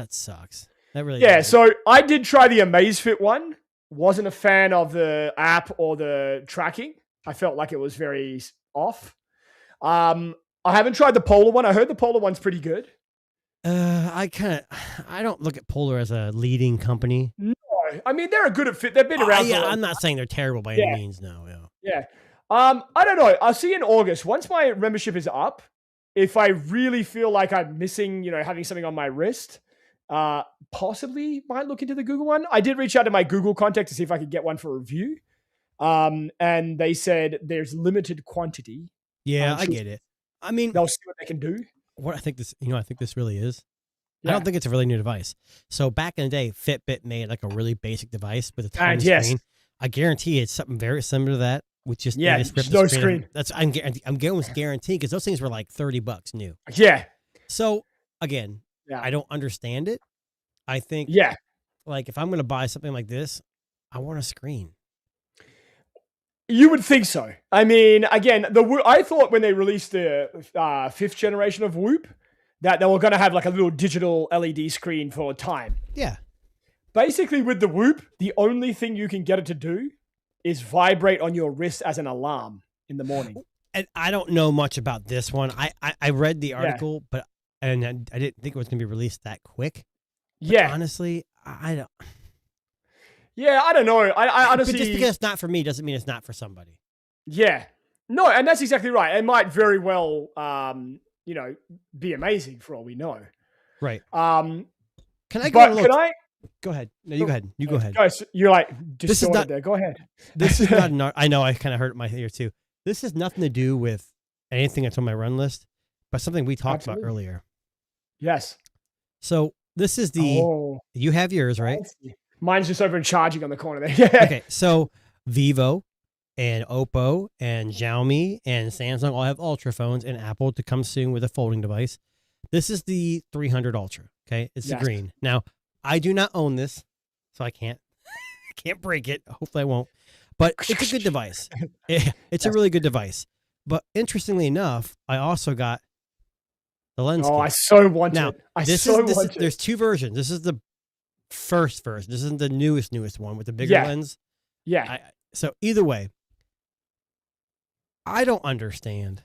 sucks. That really does. So I did try the Amazfit one. Wasn't a fan of the app or the tracking. I felt like it was very off. I haven't tried the Polar one. I heard the Polar one's pretty good. I don't look at Polar as a leading company. No, I mean they're a good fit. They've been around. Yeah, I'm not saying they're terrible by any means. No. Yeah. I don't know. I'll see in August once my membership is up. If I really feel like I'm missing, having something on my wrist, possibly might look into the Google one. I did reach out to my Google contact to see if I could get one for review. And they said there's limited quantity. Yeah, I get it. I mean, they'll see what they can do. What I think this really is. Yeah. I don't think it's a really new device. So back in the day, Fitbit made like a really basic device with a tiny screen. I guarantee it's something very similar to that, with just no screen. I'm guaranteeing because those things were like $30 new. Yeah. So again, I don't understand it. I think like if I'm going to buy something like this, I want a screen. You would think so. I mean, again, I thought when they released the 5th generation of Whoop that they were going to have like a little digital LED screen for time. Yeah. Basically, with the Whoop, the only thing you can get it to do is vibrate on your wrist as an alarm in the morning. And I don't know much about this one. I read the article, but I didn't think it was going to be released that quick. But honestly, I don't. Yeah, I don't know. I honestly, but just because it's not for me doesn't mean it's not for somebody. Yeah, no, and that's exactly right. It might very well, be amazing for all we know. Right. Can I go? Can I? Go ahead. No, you go ahead. You go ahead. Guys, you're like this is not there. Go ahead. This is not. I know. I kind of hurt my ear too. This has nothing to do with anything that's on my run list, but something we talked about earlier. Yes. So this is the. You have yours, right? Mine's just over and charging on the corner there. Yeah. Okay, so Vivo and Oppo and Xiaomi and Samsung all have Ultra phones, and Apple to come soon with a folding device. This is the 300 Ultra. Okay, it's the green. Now, I do not own this, so I can't break it. Hopefully, I won't. But it's a good device. It's a really good device. But interestingly enough, I also got the lens. Oh, kit. I so want now, it. There's two versions. This is the first version. This isn't the newest one with the bigger lens. Yeah. So either way, I don't understand.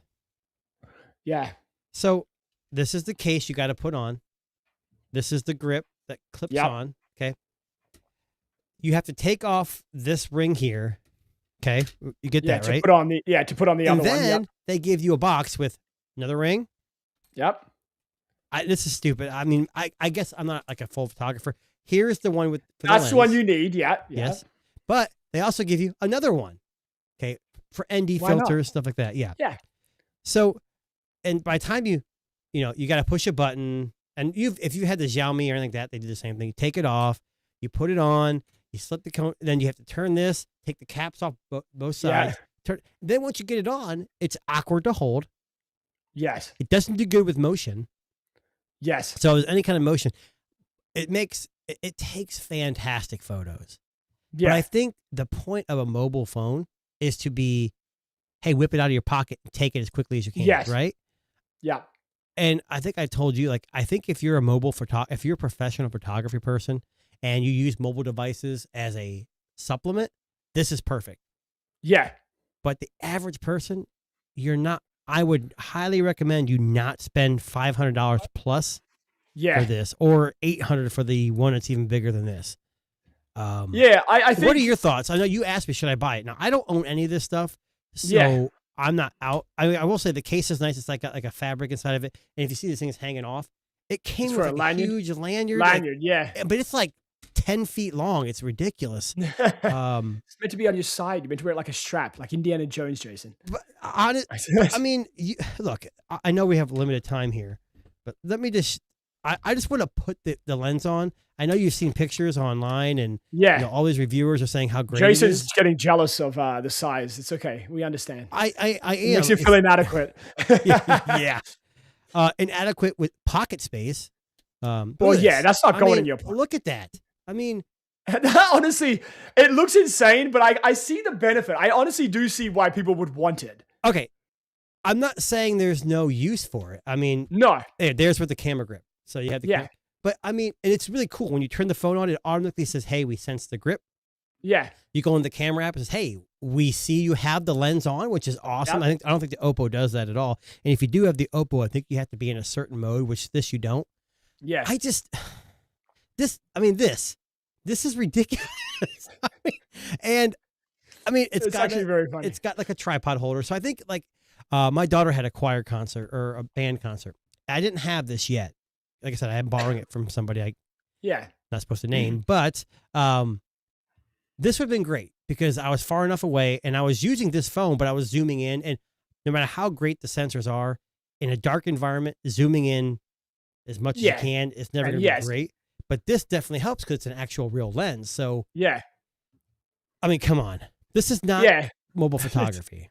Yeah. So this is the case you got to put on. This is the grip that clips on. Okay. You have to take off this ring here. Okay. You get that, right? To put on the other one. And then they give you a box with another ring. Yep. This is stupid. I mean, I guess I'm not like a full photographer. Here's the one with that's the one you need. Yeah. Yes. But they also give you another one. Okay. For ND filters, stuff like that. Yeah. Yeah. So, and by the time you got to push a button, and if you had the Xiaomi or anything like that, they do the same thing. You take it off, you put it on, you slip the cone, then you have to turn this, take the caps off both sides. Then once you get it on, it's awkward to hold. Yes. It doesn't do good with motion. Yes. So if there's any kind of motion, it takes fantastic photos. Yeah. But I think the point of a mobile phone is to be, hey, whip it out of your pocket and take it as quickly as you can. Yes. Right? Yeah. And I think I told you, like, I think if you're if you're a professional photography person and you use mobile devices as a supplement, this is perfect. Yeah. But the average person, I would highly recommend you not spend $500 plus for this, or $800 for the one that's even bigger than this. I think. What are your thoughts? I know you asked me, should I buy it? Now, I don't own any of this stuff, so I'm not out. I will say the case is nice. It's got like a fabric inside of it, and if you see this thing is hanging off, it came with like a huge lanyard. But it's like 10 feet long. It's ridiculous. It's meant to be on your side. You're meant to wear it like a strap, like Indiana Jones, Jason. But I mean, look, I know we have limited time here, but let me just. I just want to put the lens on. I know you've seen pictures online, and all these reviewers are saying how great Jason's it is. Getting jealous of the size. It's okay. We understand. I am. It makes you feel inadequate. Yeah. Inadequate with pocket space. That's not going in your pocket. Look at that. I mean, honestly, it looks insane, but I see the benefit. I honestly do see why people would want it. Okay. I'm not saying there's no use for it. I mean, no. There's with the camera grip. So you have the but I mean, and it's really cool when you turn the phone on, it automatically says, hey, we sense the grip. Yeah. You go in the camera app and says, hey, we see you have the lens on, which is awesome. I don't think the Oppo does that at all. And if you do have the Oppo, I think you have to be in a certain mode, which this you don't. Yeah. This is ridiculous. It's actually very funny. It's got like a tripod holder. So I think like my daughter had a choir concert or a band concert. I didn't have this yet. Like I said, I'm borrowing it from somebody not supposed to name, but this would have been great because I was far enough away and I was using this phone, but I was zooming in, and no matter how great the sensors are in a dark environment, zooming in as much as you can, it's never going to be great. But this definitely helps because it's an actual real lens. So I mean, come on, this is not mobile photography.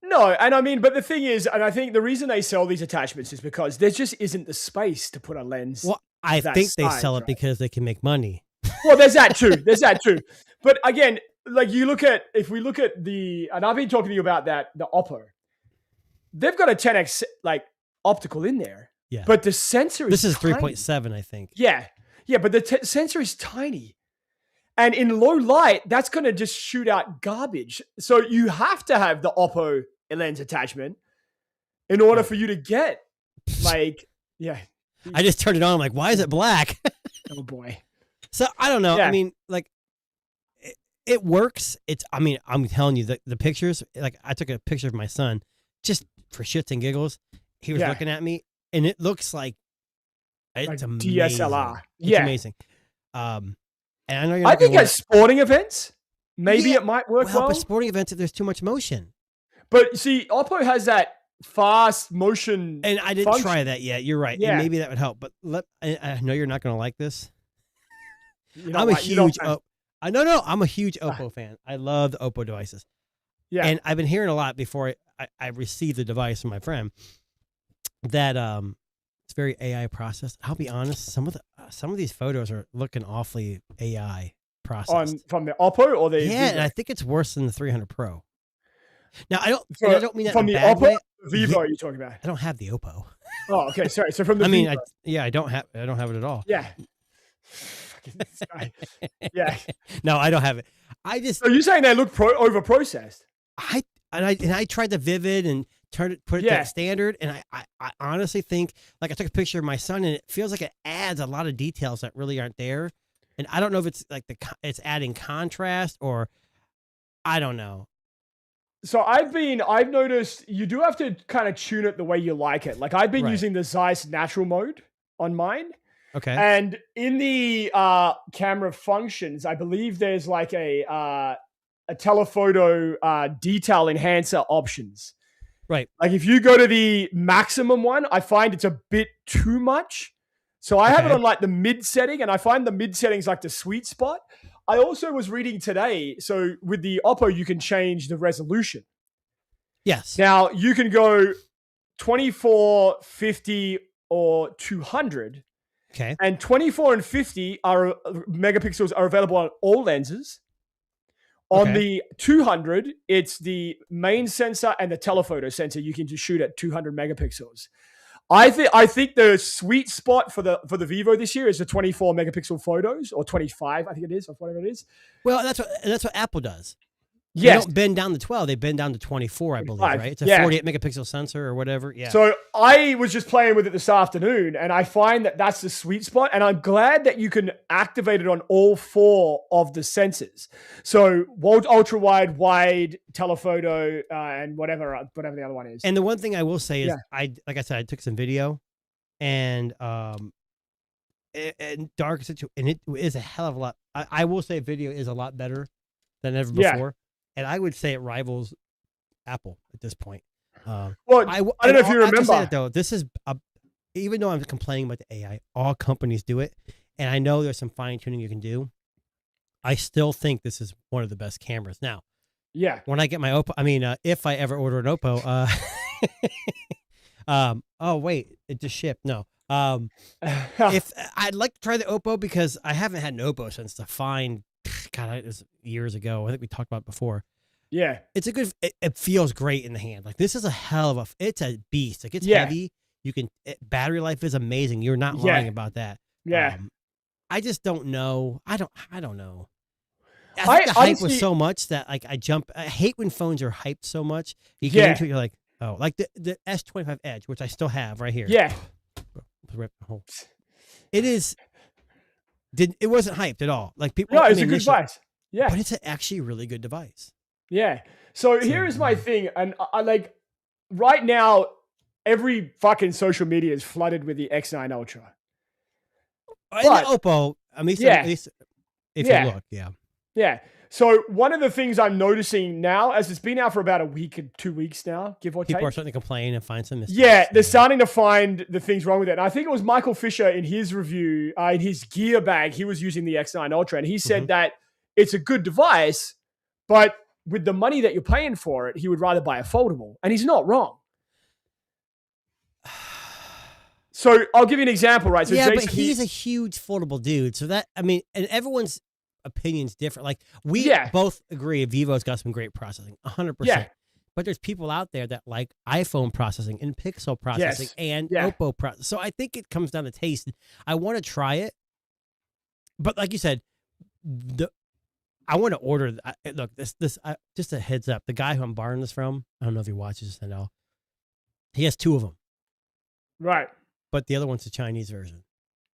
No, and I mean, but the thing is, and I think the reason they sell these attachments is because there just isn't the space to put a lens. Well, I think they sell it because they can make money. Well, there's that too. But again, like if we look at and I've been talking to you about that, the Oppo, they've got a 10x like optical in there. Yeah. But the sensor this is 3.7, I think. Yeah. Yeah, but the sensor is tiny. And in low light, that's going to just shoot out garbage. So you have to have the Oppo lens attachment in order for you to get like, yeah. I just turned it on. I'm like, why is it black? Oh boy. So I don't know. Yeah. I mean, like it works. I'm telling you the pictures, like I took a picture of my son just for shits and giggles. He was looking at me and it looks like it's amazing. DSLR. It's amazing. And I know you're I think at sporting events, maybe it might work well. But sporting events, if there's too much motion. But see, Oppo has that fast motion. And I didn't try that yet. You're right. Yeah. And maybe that would help. But I know you're not going to like this. I'm a huge. I'm a huge Oppo fan. I love the Oppo devices. Yeah. And I've been hearing a lot before I received the device from my friend that it's very AI processed. I'll be honest, some of these photos are looking awfully AI processed. From the Oppo or the yeah, Vivo? and I think it's worse than the 300 Pro. Now I don't mean that from in the a bad Oppo way. Vivo. You're talking about? I don't have the Oppo. Oh, okay. Sorry. So from the Vivo. I don't have it at all. Yeah. This guy. Yeah. No, I don't have it. So you're saying they look over processed? I tried the Vivid and put it to standard, and I honestly think, like, I took a picture of my son, and it feels like it adds a lot of details that really aren't there, and I don't know if it's like it's adding contrast or I don't know. So I've noticed you do have to kind of tune it the way you like it. Like I've been using the Zeiss natural mode on mine. Okay. And in the camera functions, I believe there's like a telephoto detail enhancer options. Right. Like if you go to the maximum one, I find it's a bit too much. So I have it on like the mid setting, and I find the mid settings like the sweet spot. I also was reading today, so with the Oppo, you can change the resolution. Yes. Now you can go 24, 50, or 200. Okay. And 24 and 50 megapixels are available on all lenses. On the 200, it's the main sensor and the telephoto sensor. You can just shoot at 200 megapixels. I think the sweet spot for the Vivo this year is the 24 megapixel photos, or 25, I think it is, or whatever it is. Well, that's what Apple does. Yes. They don't bend down to 12. They bend down to 24, I believe, right? It's a 48 megapixel sensor or whatever. Yeah. So I was just playing with it this afternoon, and I find that that's the sweet spot. And I'm glad that you can activate it on all 4 of the sensors. So ultra wide, wide, telephoto, and whatever the other one is. And the one thing I will say is, like I said, I took some video, and dark situation, and it is a hell of a lot. I will say video is a lot better than ever before. And I would say it rivals Apple at this point. Well, I don't know if you remember. Say that, though, this is even though I'm complaining about the AI, all companies do it, and I know there's some fine tuning you can do. I still think this is one of the best cameras. Now, when I get my Oppo, if I ever order an Oppo, oh wait, it just shipped. No, if I'd like to try the Oppo because I haven't had an Oppo since the Find. God, it was years ago. I think we talked about it before. Yeah. It's a good, it feels great in the hand. Like this is a hell of it's a beast. Like it's heavy. Battery life is amazing. You're not lying about that. Yeah. I just don't know. I don't know. I think the hype was so much that like I hate when phones are hyped so much. You get into it, you're like, oh, like the S25 Edge, which I still have right here. Yeah. It is. It wasn't hyped at all. Like people. No, it's a good device. Yeah, but it's actually a really good device. Yeah. So here's my thing, and I like right now, every fucking social media is flooded with the X9 Ultra. And the Oppo. At least if you look, yeah. So one of the things I'm noticing now, as it's been out for about a week and 2 weeks now, give or take. People are starting to complain and find some mistakes. Yeah, they're starting to find the things wrong with it. And I think it was Michael Fisher in his review, in his gear bag, he was using the X9 Ultra, and he said that it's a good device, but with the money that you're paying for it, he would rather buy a foldable. And he's not wrong. So I'll give you an example, right? So yeah, Jason, but he's a huge foldable dude. So that, and everyone's opinions differ. Like we both agree Vivo's got some great processing, 100%. Yeah. But there's people out there that like iPhone processing and Pixel processing and Oppo processing. So I think it comes down to taste. I want to try it, but like you said, I want to order. Look, just a heads up. The guy who I'm borrowing this from, I don't know if he watches this at all. He has 2 of them. Right. But the other one's the Chinese version.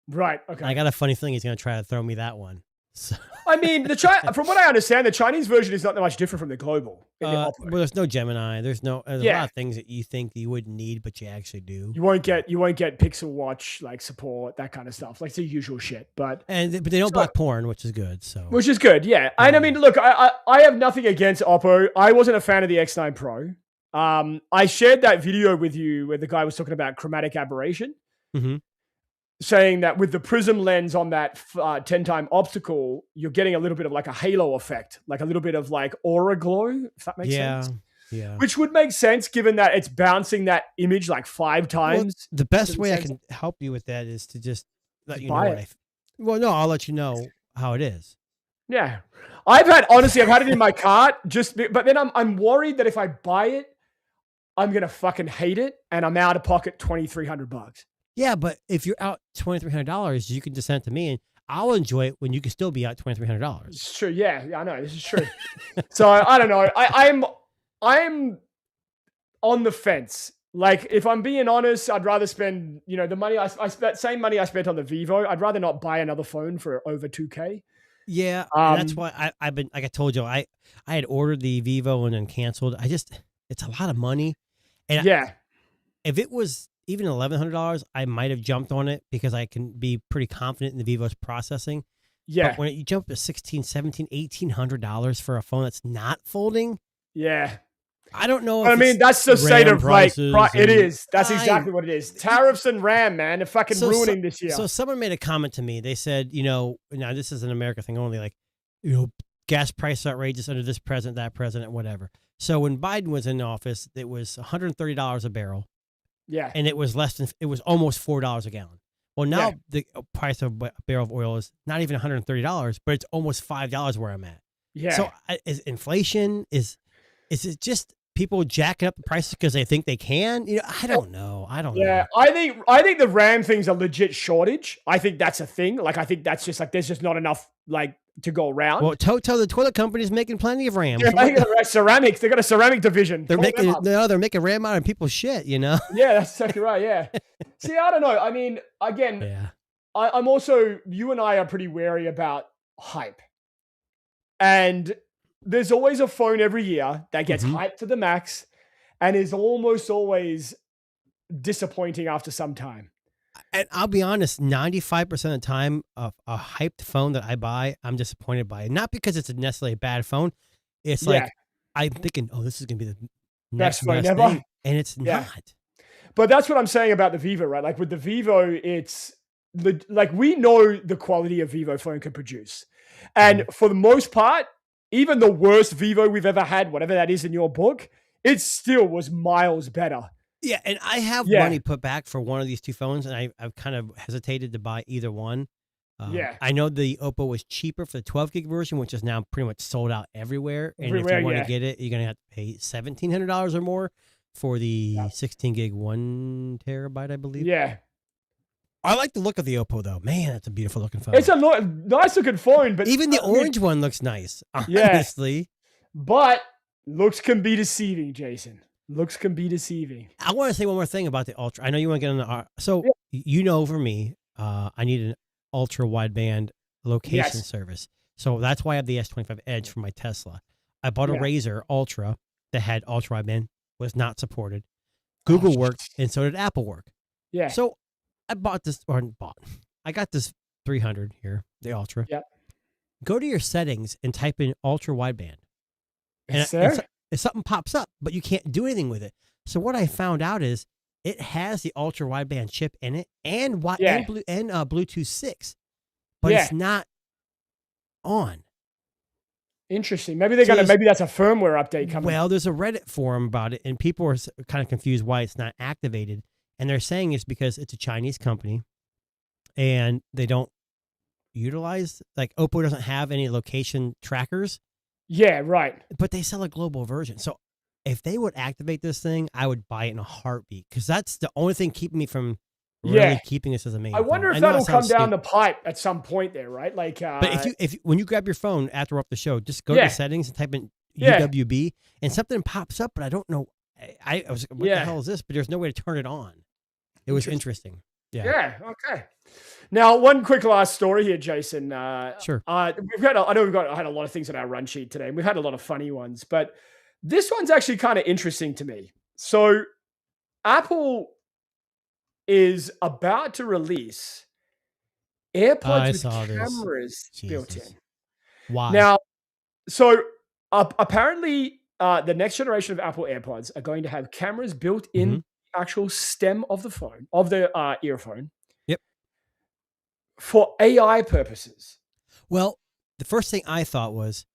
Right. Okay. I got a funny feeling he's going to try to throw me that one. So. I mean, from what I understand, the Chinese version is not that much different from the global. Well, there's no Gemini. There's a lot of things that you think you wouldn't need, but you actually do. You won't get Pixel Watch like support, that kind of stuff, like the usual shit. But they don't block porn, which is good. So which is good, yeah. And I mean, look, I have nothing against Oppo. I wasn't a fan of the X9 Pro. I shared that video with you where the guy was talking about chromatic aberration. Mm-hmm. Saying that with the prism lens on that 10-time optical, you're getting a little bit of like a halo effect, like a little bit of like aura glow, if that makes sense. Yeah. Which would make sense given that it's bouncing that image like 5 times. Well, the best way I can help you with that is to just let you know what I'll let you know how it is. Yeah. I've had it in my cart but then I'm worried that if I buy it, I'm going to fucking hate it and I'm out of pocket $2,300. Yeah, but if you're out $2,300, you can just send it to me, and I'll enjoy it when you can still be out $2,300. It's true. Yeah, I know this is true. So I don't know. I'm on the fence. Like, if I'm being honest, I'd rather spend the money I spent, same money I spent on the Vivo. I'd rather not buy another phone for over $2,000. Yeah, that's why I've been like I told you, I had ordered the Vivo and then canceled. It's a lot of money, and if it was even $1,100, I might have jumped on it because I can be pretty confident in the Vivo's processing. Yeah. But when you jump to $1,600, $1,700, $1,800 for a phone that's not folding. Yeah. I don't know. I mean, that's the state of like, it is. That's exactly what it is. Tariffs and RAM, man. They're fucking ruining this year. So someone made a comment to me. They said, now this is an America thing only, like, gas price outrageous under this president, that president, whatever. So when Biden was in office, it was $130 a barrel. Yeah. And it was almost $4 a gallon. Well, now the price of a barrel of oil is not even $130, but it's almost $5 where I'm at. Yeah. So is inflation, is it just people jacking up the prices because they think they can? I don't know. I don't know. Yeah. I think the RAM thing's a legit shortage. I think that's a thing. Like, I think that's just like, there's just not enough like to go around. Well, the toilet company's making plenty of RAM. They're making ceramics. They got a ceramic division. They're making RAM out of people's shit, Yeah, that's exactly right. Yeah. See, I don't know. I mean, again, I'm also, you and I are pretty wary about hype. And there's always a phone every year that gets hyped to the max and is almost always disappointing after some time. And I'll be honest, 95% of the time, a hyped phone that I buy, I'm disappointed by it. Not because it's necessarily a bad phone. It's like, I'm thinking, this is going to be the next phone ever. thing. And it's not. But that's what I'm saying about the Vivo, right? Like with the Vivo, it's like we know the quality a Vivo phone can produce. And for the most part, even the worst Vivo we've ever had, whatever that is in your book, it still was miles better. Yeah, and I have money put back for one of these 2 phones, and I've kind of hesitated to buy either one. I know the Oppo was cheaper for the 12 gig version, which is now pretty much sold out everywhere. And if you want to get it, you're going to have to pay $1,700 or more for the 16 gig 1 terabyte, I believe. Yeah. I like the look of the Oppo, though. Man, that's a beautiful looking phone. It's a nice looking phone, but even the orange one looks nice. Honestly, but looks can be deceiving, Jason. Looks can be deceiving. I want to say one more thing about the Ultra. I know you want to get on the for me, I need an ultra wideband location service. So that's why I have the S25 Edge for my Tesla. I bought a Razer Ultra that had ultra wideband, was not supported. Google worked, and so did Apple work. Yeah. So I I got this 300 here, the Ultra. Yep. Go to your settings and type in ultra wideband. And something pops up, but you can't do anything with it. So what I found out is it has the ultra wideband chip in it and Bluetooth 6, but it's not on. Interesting. Maybe maybe that's a firmware update coming. Well, there's a Reddit forum about it, and people are kind of confused why it's not activated. And they're saying it's because it's a Chinese company, and they don't utilized. Like Oppo doesn't have any location trackers. Yeah, right. But they sell a global version. So if they would activate this thing, I would buy it in a heartbeat because that's the only thing keeping me from really keeping this as a main. I wonder if that'll come down the pipe at some point there, right? Like, but if when you grab your phone after we're off the show, just go to settings and type in UWB and something pops up, but I don't know. I was like, what the hell is this? But there's no way to turn it on. It was interesting. Yeah. Okay. Now, one quick last story here, Jason. Sure. I know I had a lot of things on our run sheet today, and we've had a lot of funny ones, but this one's actually kind of interesting to me. So, Apple is about to release AirPods with cameras built in. Why? Now, so apparently, the next generation of Apple AirPods are going to have cameras built in the actual stem of the phone, of the earphone. Yep. For AI purposes. Well, the first thing I thought was,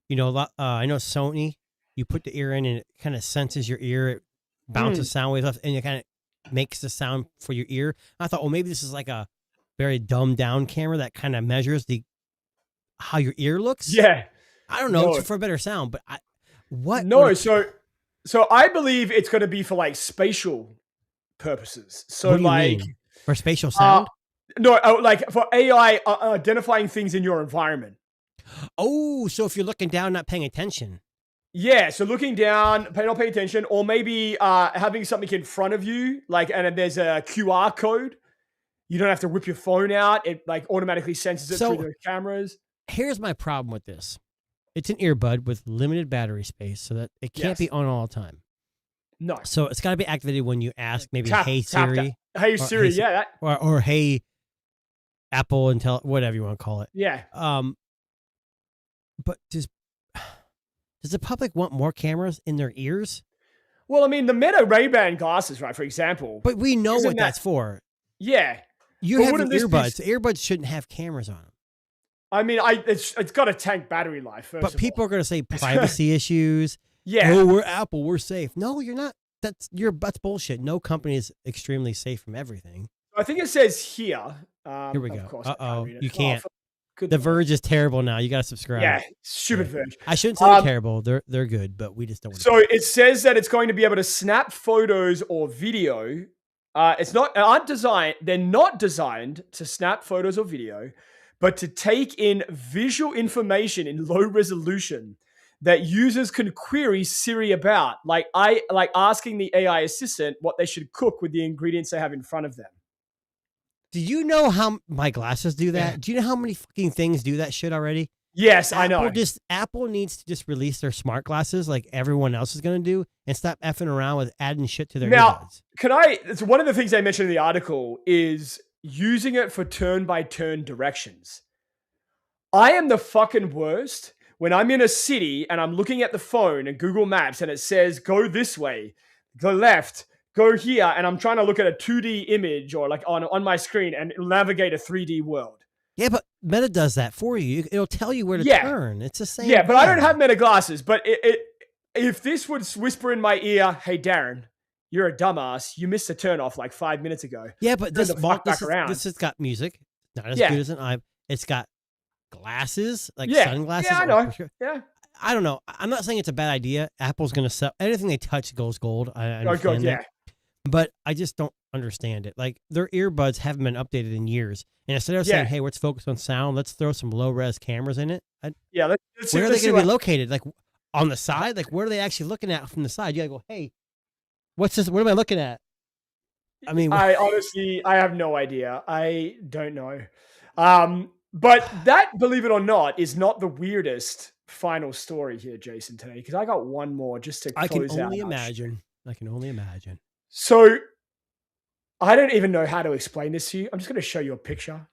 I know Sony, you put the ear in and it kind of senses your ear, it bounces sound waves off, and it kind of makes the sound for your ear. I thought, well, maybe this is like a very dumbed down camera that kind of measures how your ear looks. Yeah. I don't know, it's for a better sound, but so I believe it's going to be for like spatial purposes. So what do you mean? For spatial sound? No, like for AI identifying things in your environment. Oh, so if you're looking down, not paying attention. Yeah, so looking down, not paying attention, or maybe having something in front of you, like, and there's a QR code. You don't have to whip your phone out. It like automatically senses it through the cameras. Here's my problem with this. It's an earbud with limited battery space so that it can't be on all the time. No. So it's got to be activated when you ask maybe, hey Siri. Hey Siri, or hey Apple, whatever you want to call it. Yeah. But does the public want more cameras in their ears? Well, I mean, the Meta Ray-Ban glasses, right, for example. But we know what that's for. Yeah. You have earbuds. Earbuds shouldn't have cameras on them. I mean, it's got a tank battery life, but people are going to say privacy issues. Yeah. Oh, we're Apple. We're safe. No, you're not. That's bullshit. No company is extremely safe from everything. I think it says here. Here we go. Uh-oh. You can't. The Verge is terrible now. You got to subscribe. Yeah, stupid Verge. I shouldn't say they're terrible. They're good, but we just don't want to. So it says that it's going to be able to snap photos or video. They're not designed to snap photos or video, but to take in visual information in low resolution that users can query Siri about, like asking the AI assistant what they should cook with the ingredients they have in front of them. Do you know how my glasses do that? Yeah. Do you know how many fucking things do that shit already? Yes, I know. Apple needs to just release their smart glasses like everyone else is going to do and stop effing around with adding shit to their earbuds. It's one of the things they mentioned in the article is using it for turn-by-turn directions. I am the fucking worst when I'm in a city and I'm looking at the phone and Google Maps and it says, go this way, go left, go here, and I'm trying to look at a 2D image or like on my screen and navigate a 3D world. Yeah, but Meta does that for you. It'll tell you where to turn. It's the same. Yeah, but I don't have Meta glasses. But if this would whisper in my ear, hey, Darren, you're a dumbass. You missed a turn off like 5 minutes ago. Yeah, but this has got music. Not as good as an iPhone. It's got glasses, like sunglasses. Yeah, I know. Yeah. I don't know. I'm not saying it's a bad idea. Apple's going to sell anything they touch goes gold. I understand that. But I just don't understand it. Like their earbuds haven't been updated in years. And instead of saying, hey, let's focus on sound, let's throw some low res cameras in it. Where are they going to be located? Like on the side? Like where are they actually looking at from the side? You gotta go, hey, what's this? What am I looking at? I mean, I honestly have no idea. I don't know. But that, believe it or not, is not the weirdest final story here, Jason, today, because I got one more just to close out. I can only imagine. So I don't even know how to explain this to you. I'm just going to show you a picture,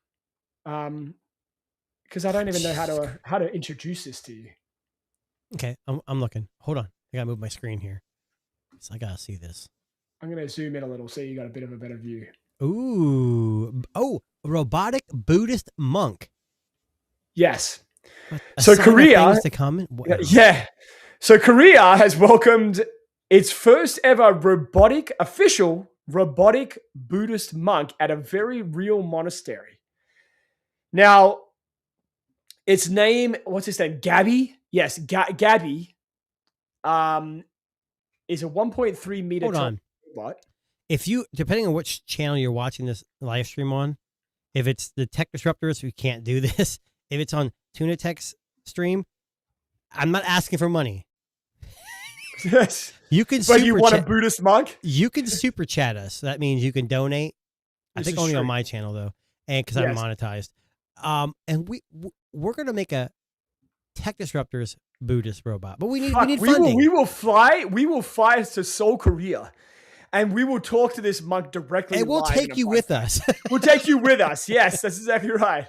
because I don't even know how to introduce this to you. Okay, I'm looking. Hold on, I gotta move my screen here, so I gotta see this. I'm going to zoom in a little so you got a bit of a better view. Ooh, robotic Buddhist monk. Yes. So Korea, to come. Wow. Yeah. So Korea has welcomed its first ever official robotic Buddhist monk at a very real monastery. Now, its name, what's his name? Gabby? Yes, Gabby. Is a 1.3 meter Hold on. robot. If you, depending on which channel you're watching this live stream on, if it's the Tech Disruptors who can't do this, if it's on Tuna Tech's stream, I'm not asking for money. Yes. You can, but you want a Buddhist monk? You can super chat us. That means you can donate. I think only true. on my channel though, and because I'm monetized. And we're gonna make a Tech Disruptors Buddhist robot, but we need funding. We will fly to Seoul, Korea, and we will talk to this monk directly. And we'll take you with us. We'll take you with us. Yes, that's exactly right.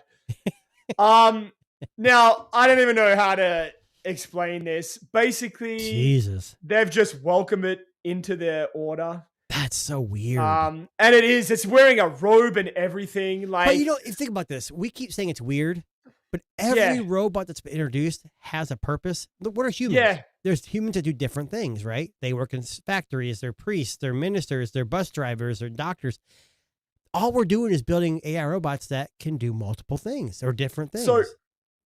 Now I don't even know how to explain this. Basically, Jesus, they've just welcomed it into their order. That's so weird. And it's wearing a robe and everything. Like, but you know, if you think about this, we keep saying it's weird, but every robot that's been introduced has a purpose. What are humans? Yeah. There's humans that do different things, right? They work in factories, they're priests, they're ministers, they're bus drivers, they're doctors. All we're doing is building AI robots that can do multiple things or different things. So,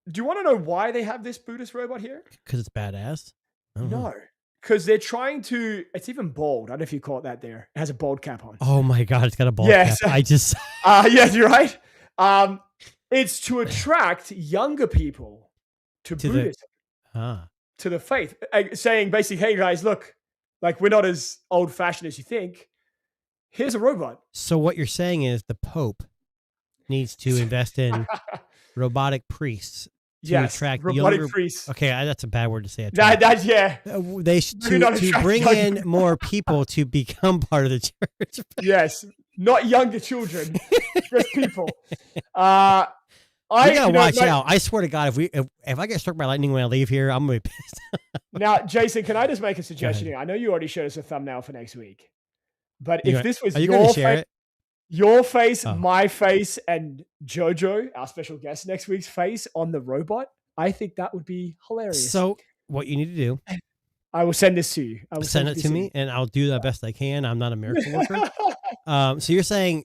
do you want to know why they have this Buddhist robot here? Because it's badass? No. Because they're trying to, it's even bald. I don't know if you caught that there. It has a bald cap on. Oh my God, it's got a bald cap. I just... yes, you're right. It's to attract younger people to Buddhism, to the faith. Saying basically, hey guys, look, like we're not as old fashioned as you think. Here's a robot. So what you're saying is the Pope needs to invest in robotic priests to attract robotic younger priests. Okay, that's a bad word to say. That's They should to bring in more people to become part of the church. Yes, not younger children, just people. We gotta watch out. I swear to God, if I get struck by lightning when I leave here, I'm gonna be pissed. Now, Jason, can I just make a suggestion here? I know you already showed us a thumbnail for next week, but if this was your face, my face, and Jojo, our special guest next week's face on the robot, I think that would be hilarious. So what you need to do, I will send this to you. I will send it to me, and I'll do the best I can. I'm not a miracle worker. So you're saying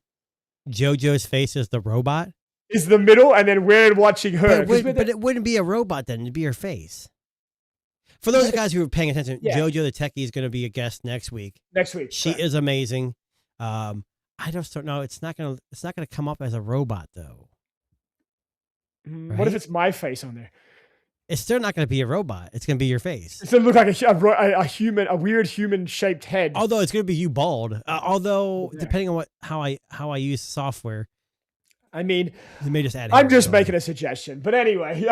JoJo's face is the robot? Is the middle, and then we're watching her. But it wouldn't be a robot then. It'd be her face. For those guys who are paying attention, JoJo the Techie is going to be a guest next week. She is amazing. I just don't know. It's not gonna come up as a robot though. Right? What if it's my face on there? It's still not going to be a robot. It's going to be your face. It's going to look like a human, a weird human shaped head. Although it's going to be you bald. Depending on how I use software. I mean, they may just add. I'm just making a suggestion, but anyway,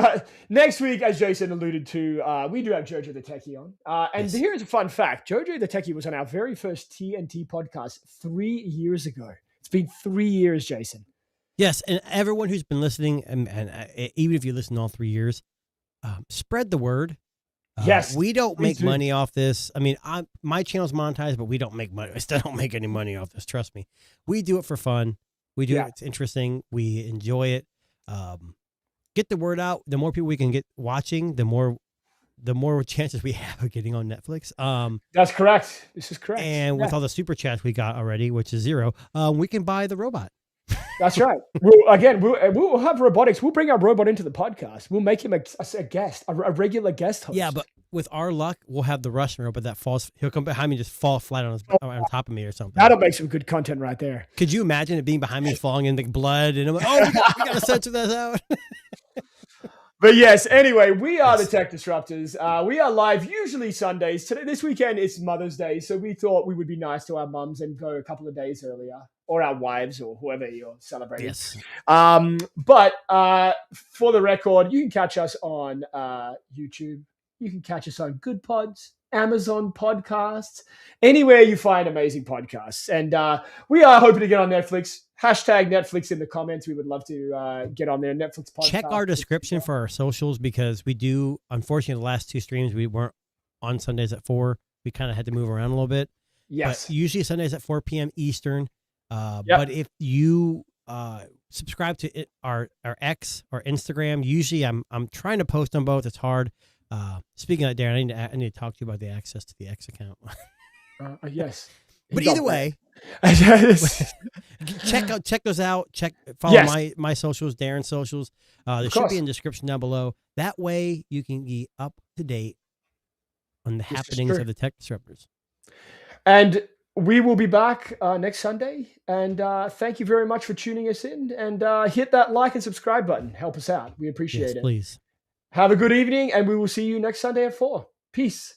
next week, as Jason alluded to, we do have Jojo the Techie on. And here's a fun fact: Jojo the Techie was on our very first TNT podcast 3 years ago. It's been 3 years, Jason. Yes, and everyone who's been listening, and even if you listen all 3 years, spread the word. Yes, we don't make money off this. I mean, my channel's monetized, but we don't make money. I still don't make any money off this. Trust me, we do it for fun. We do it. It's interesting. We enjoy it. Get the word out. The more people we can get watching, the more chances we have of getting on Netflix. That's correct. This is correct. And with all the super chats we got already, which is 0, we can buy the robot. That's right. We'll have robotics. We'll bring our robot into the podcast. We'll make him a guest, a regular guest host. Yeah, but with our luck, we'll have the Russian robot that falls. He'll come behind me, and just fall flat on top of me or something. That'll make some good content right there. Could you imagine it being behind me, falling in the blood, and I'm like, oh, we got to censor that out. But yes, anyway, we are the Tech Disruptors. We are live usually Sundays. This weekend is Mother's Day, so we thought we would be nice to our mums and go a couple of days earlier, or our wives, or whoever you're celebrating. Yes. But for the record, you can catch us on YouTube. You can catch us on Good Pods, Amazon Podcasts, anywhere you find amazing podcasts. And we are hoping to get on Netflix. Hashtag Netflix in the comments. We would love to get on there. Netflix podcast. Check our description for our socials, because we do, unfortunately, the last 2 streams, we weren't on Sundays at 4. We kind of had to move around a little bit. Yes. But usually Sundays at 4 p.m. Eastern. But if you subscribe to our X or Instagram, usually I'm trying to post on both. It's hard. Speaking of that, Darren, I need to talk to you about the access to the X account. Yes. But He's either not way, bad. check those out. Follow my socials, Darren's socials. There should be in the description down below. That way you can be up to date on the happenings of the Tech Disruptors. And we will be back next Sunday. And thank you very much for tuning us in. And hit that like and subscribe button. Help us out. We appreciate it. Please. Have a good evening, and we will see you next Sunday at 4. Peace.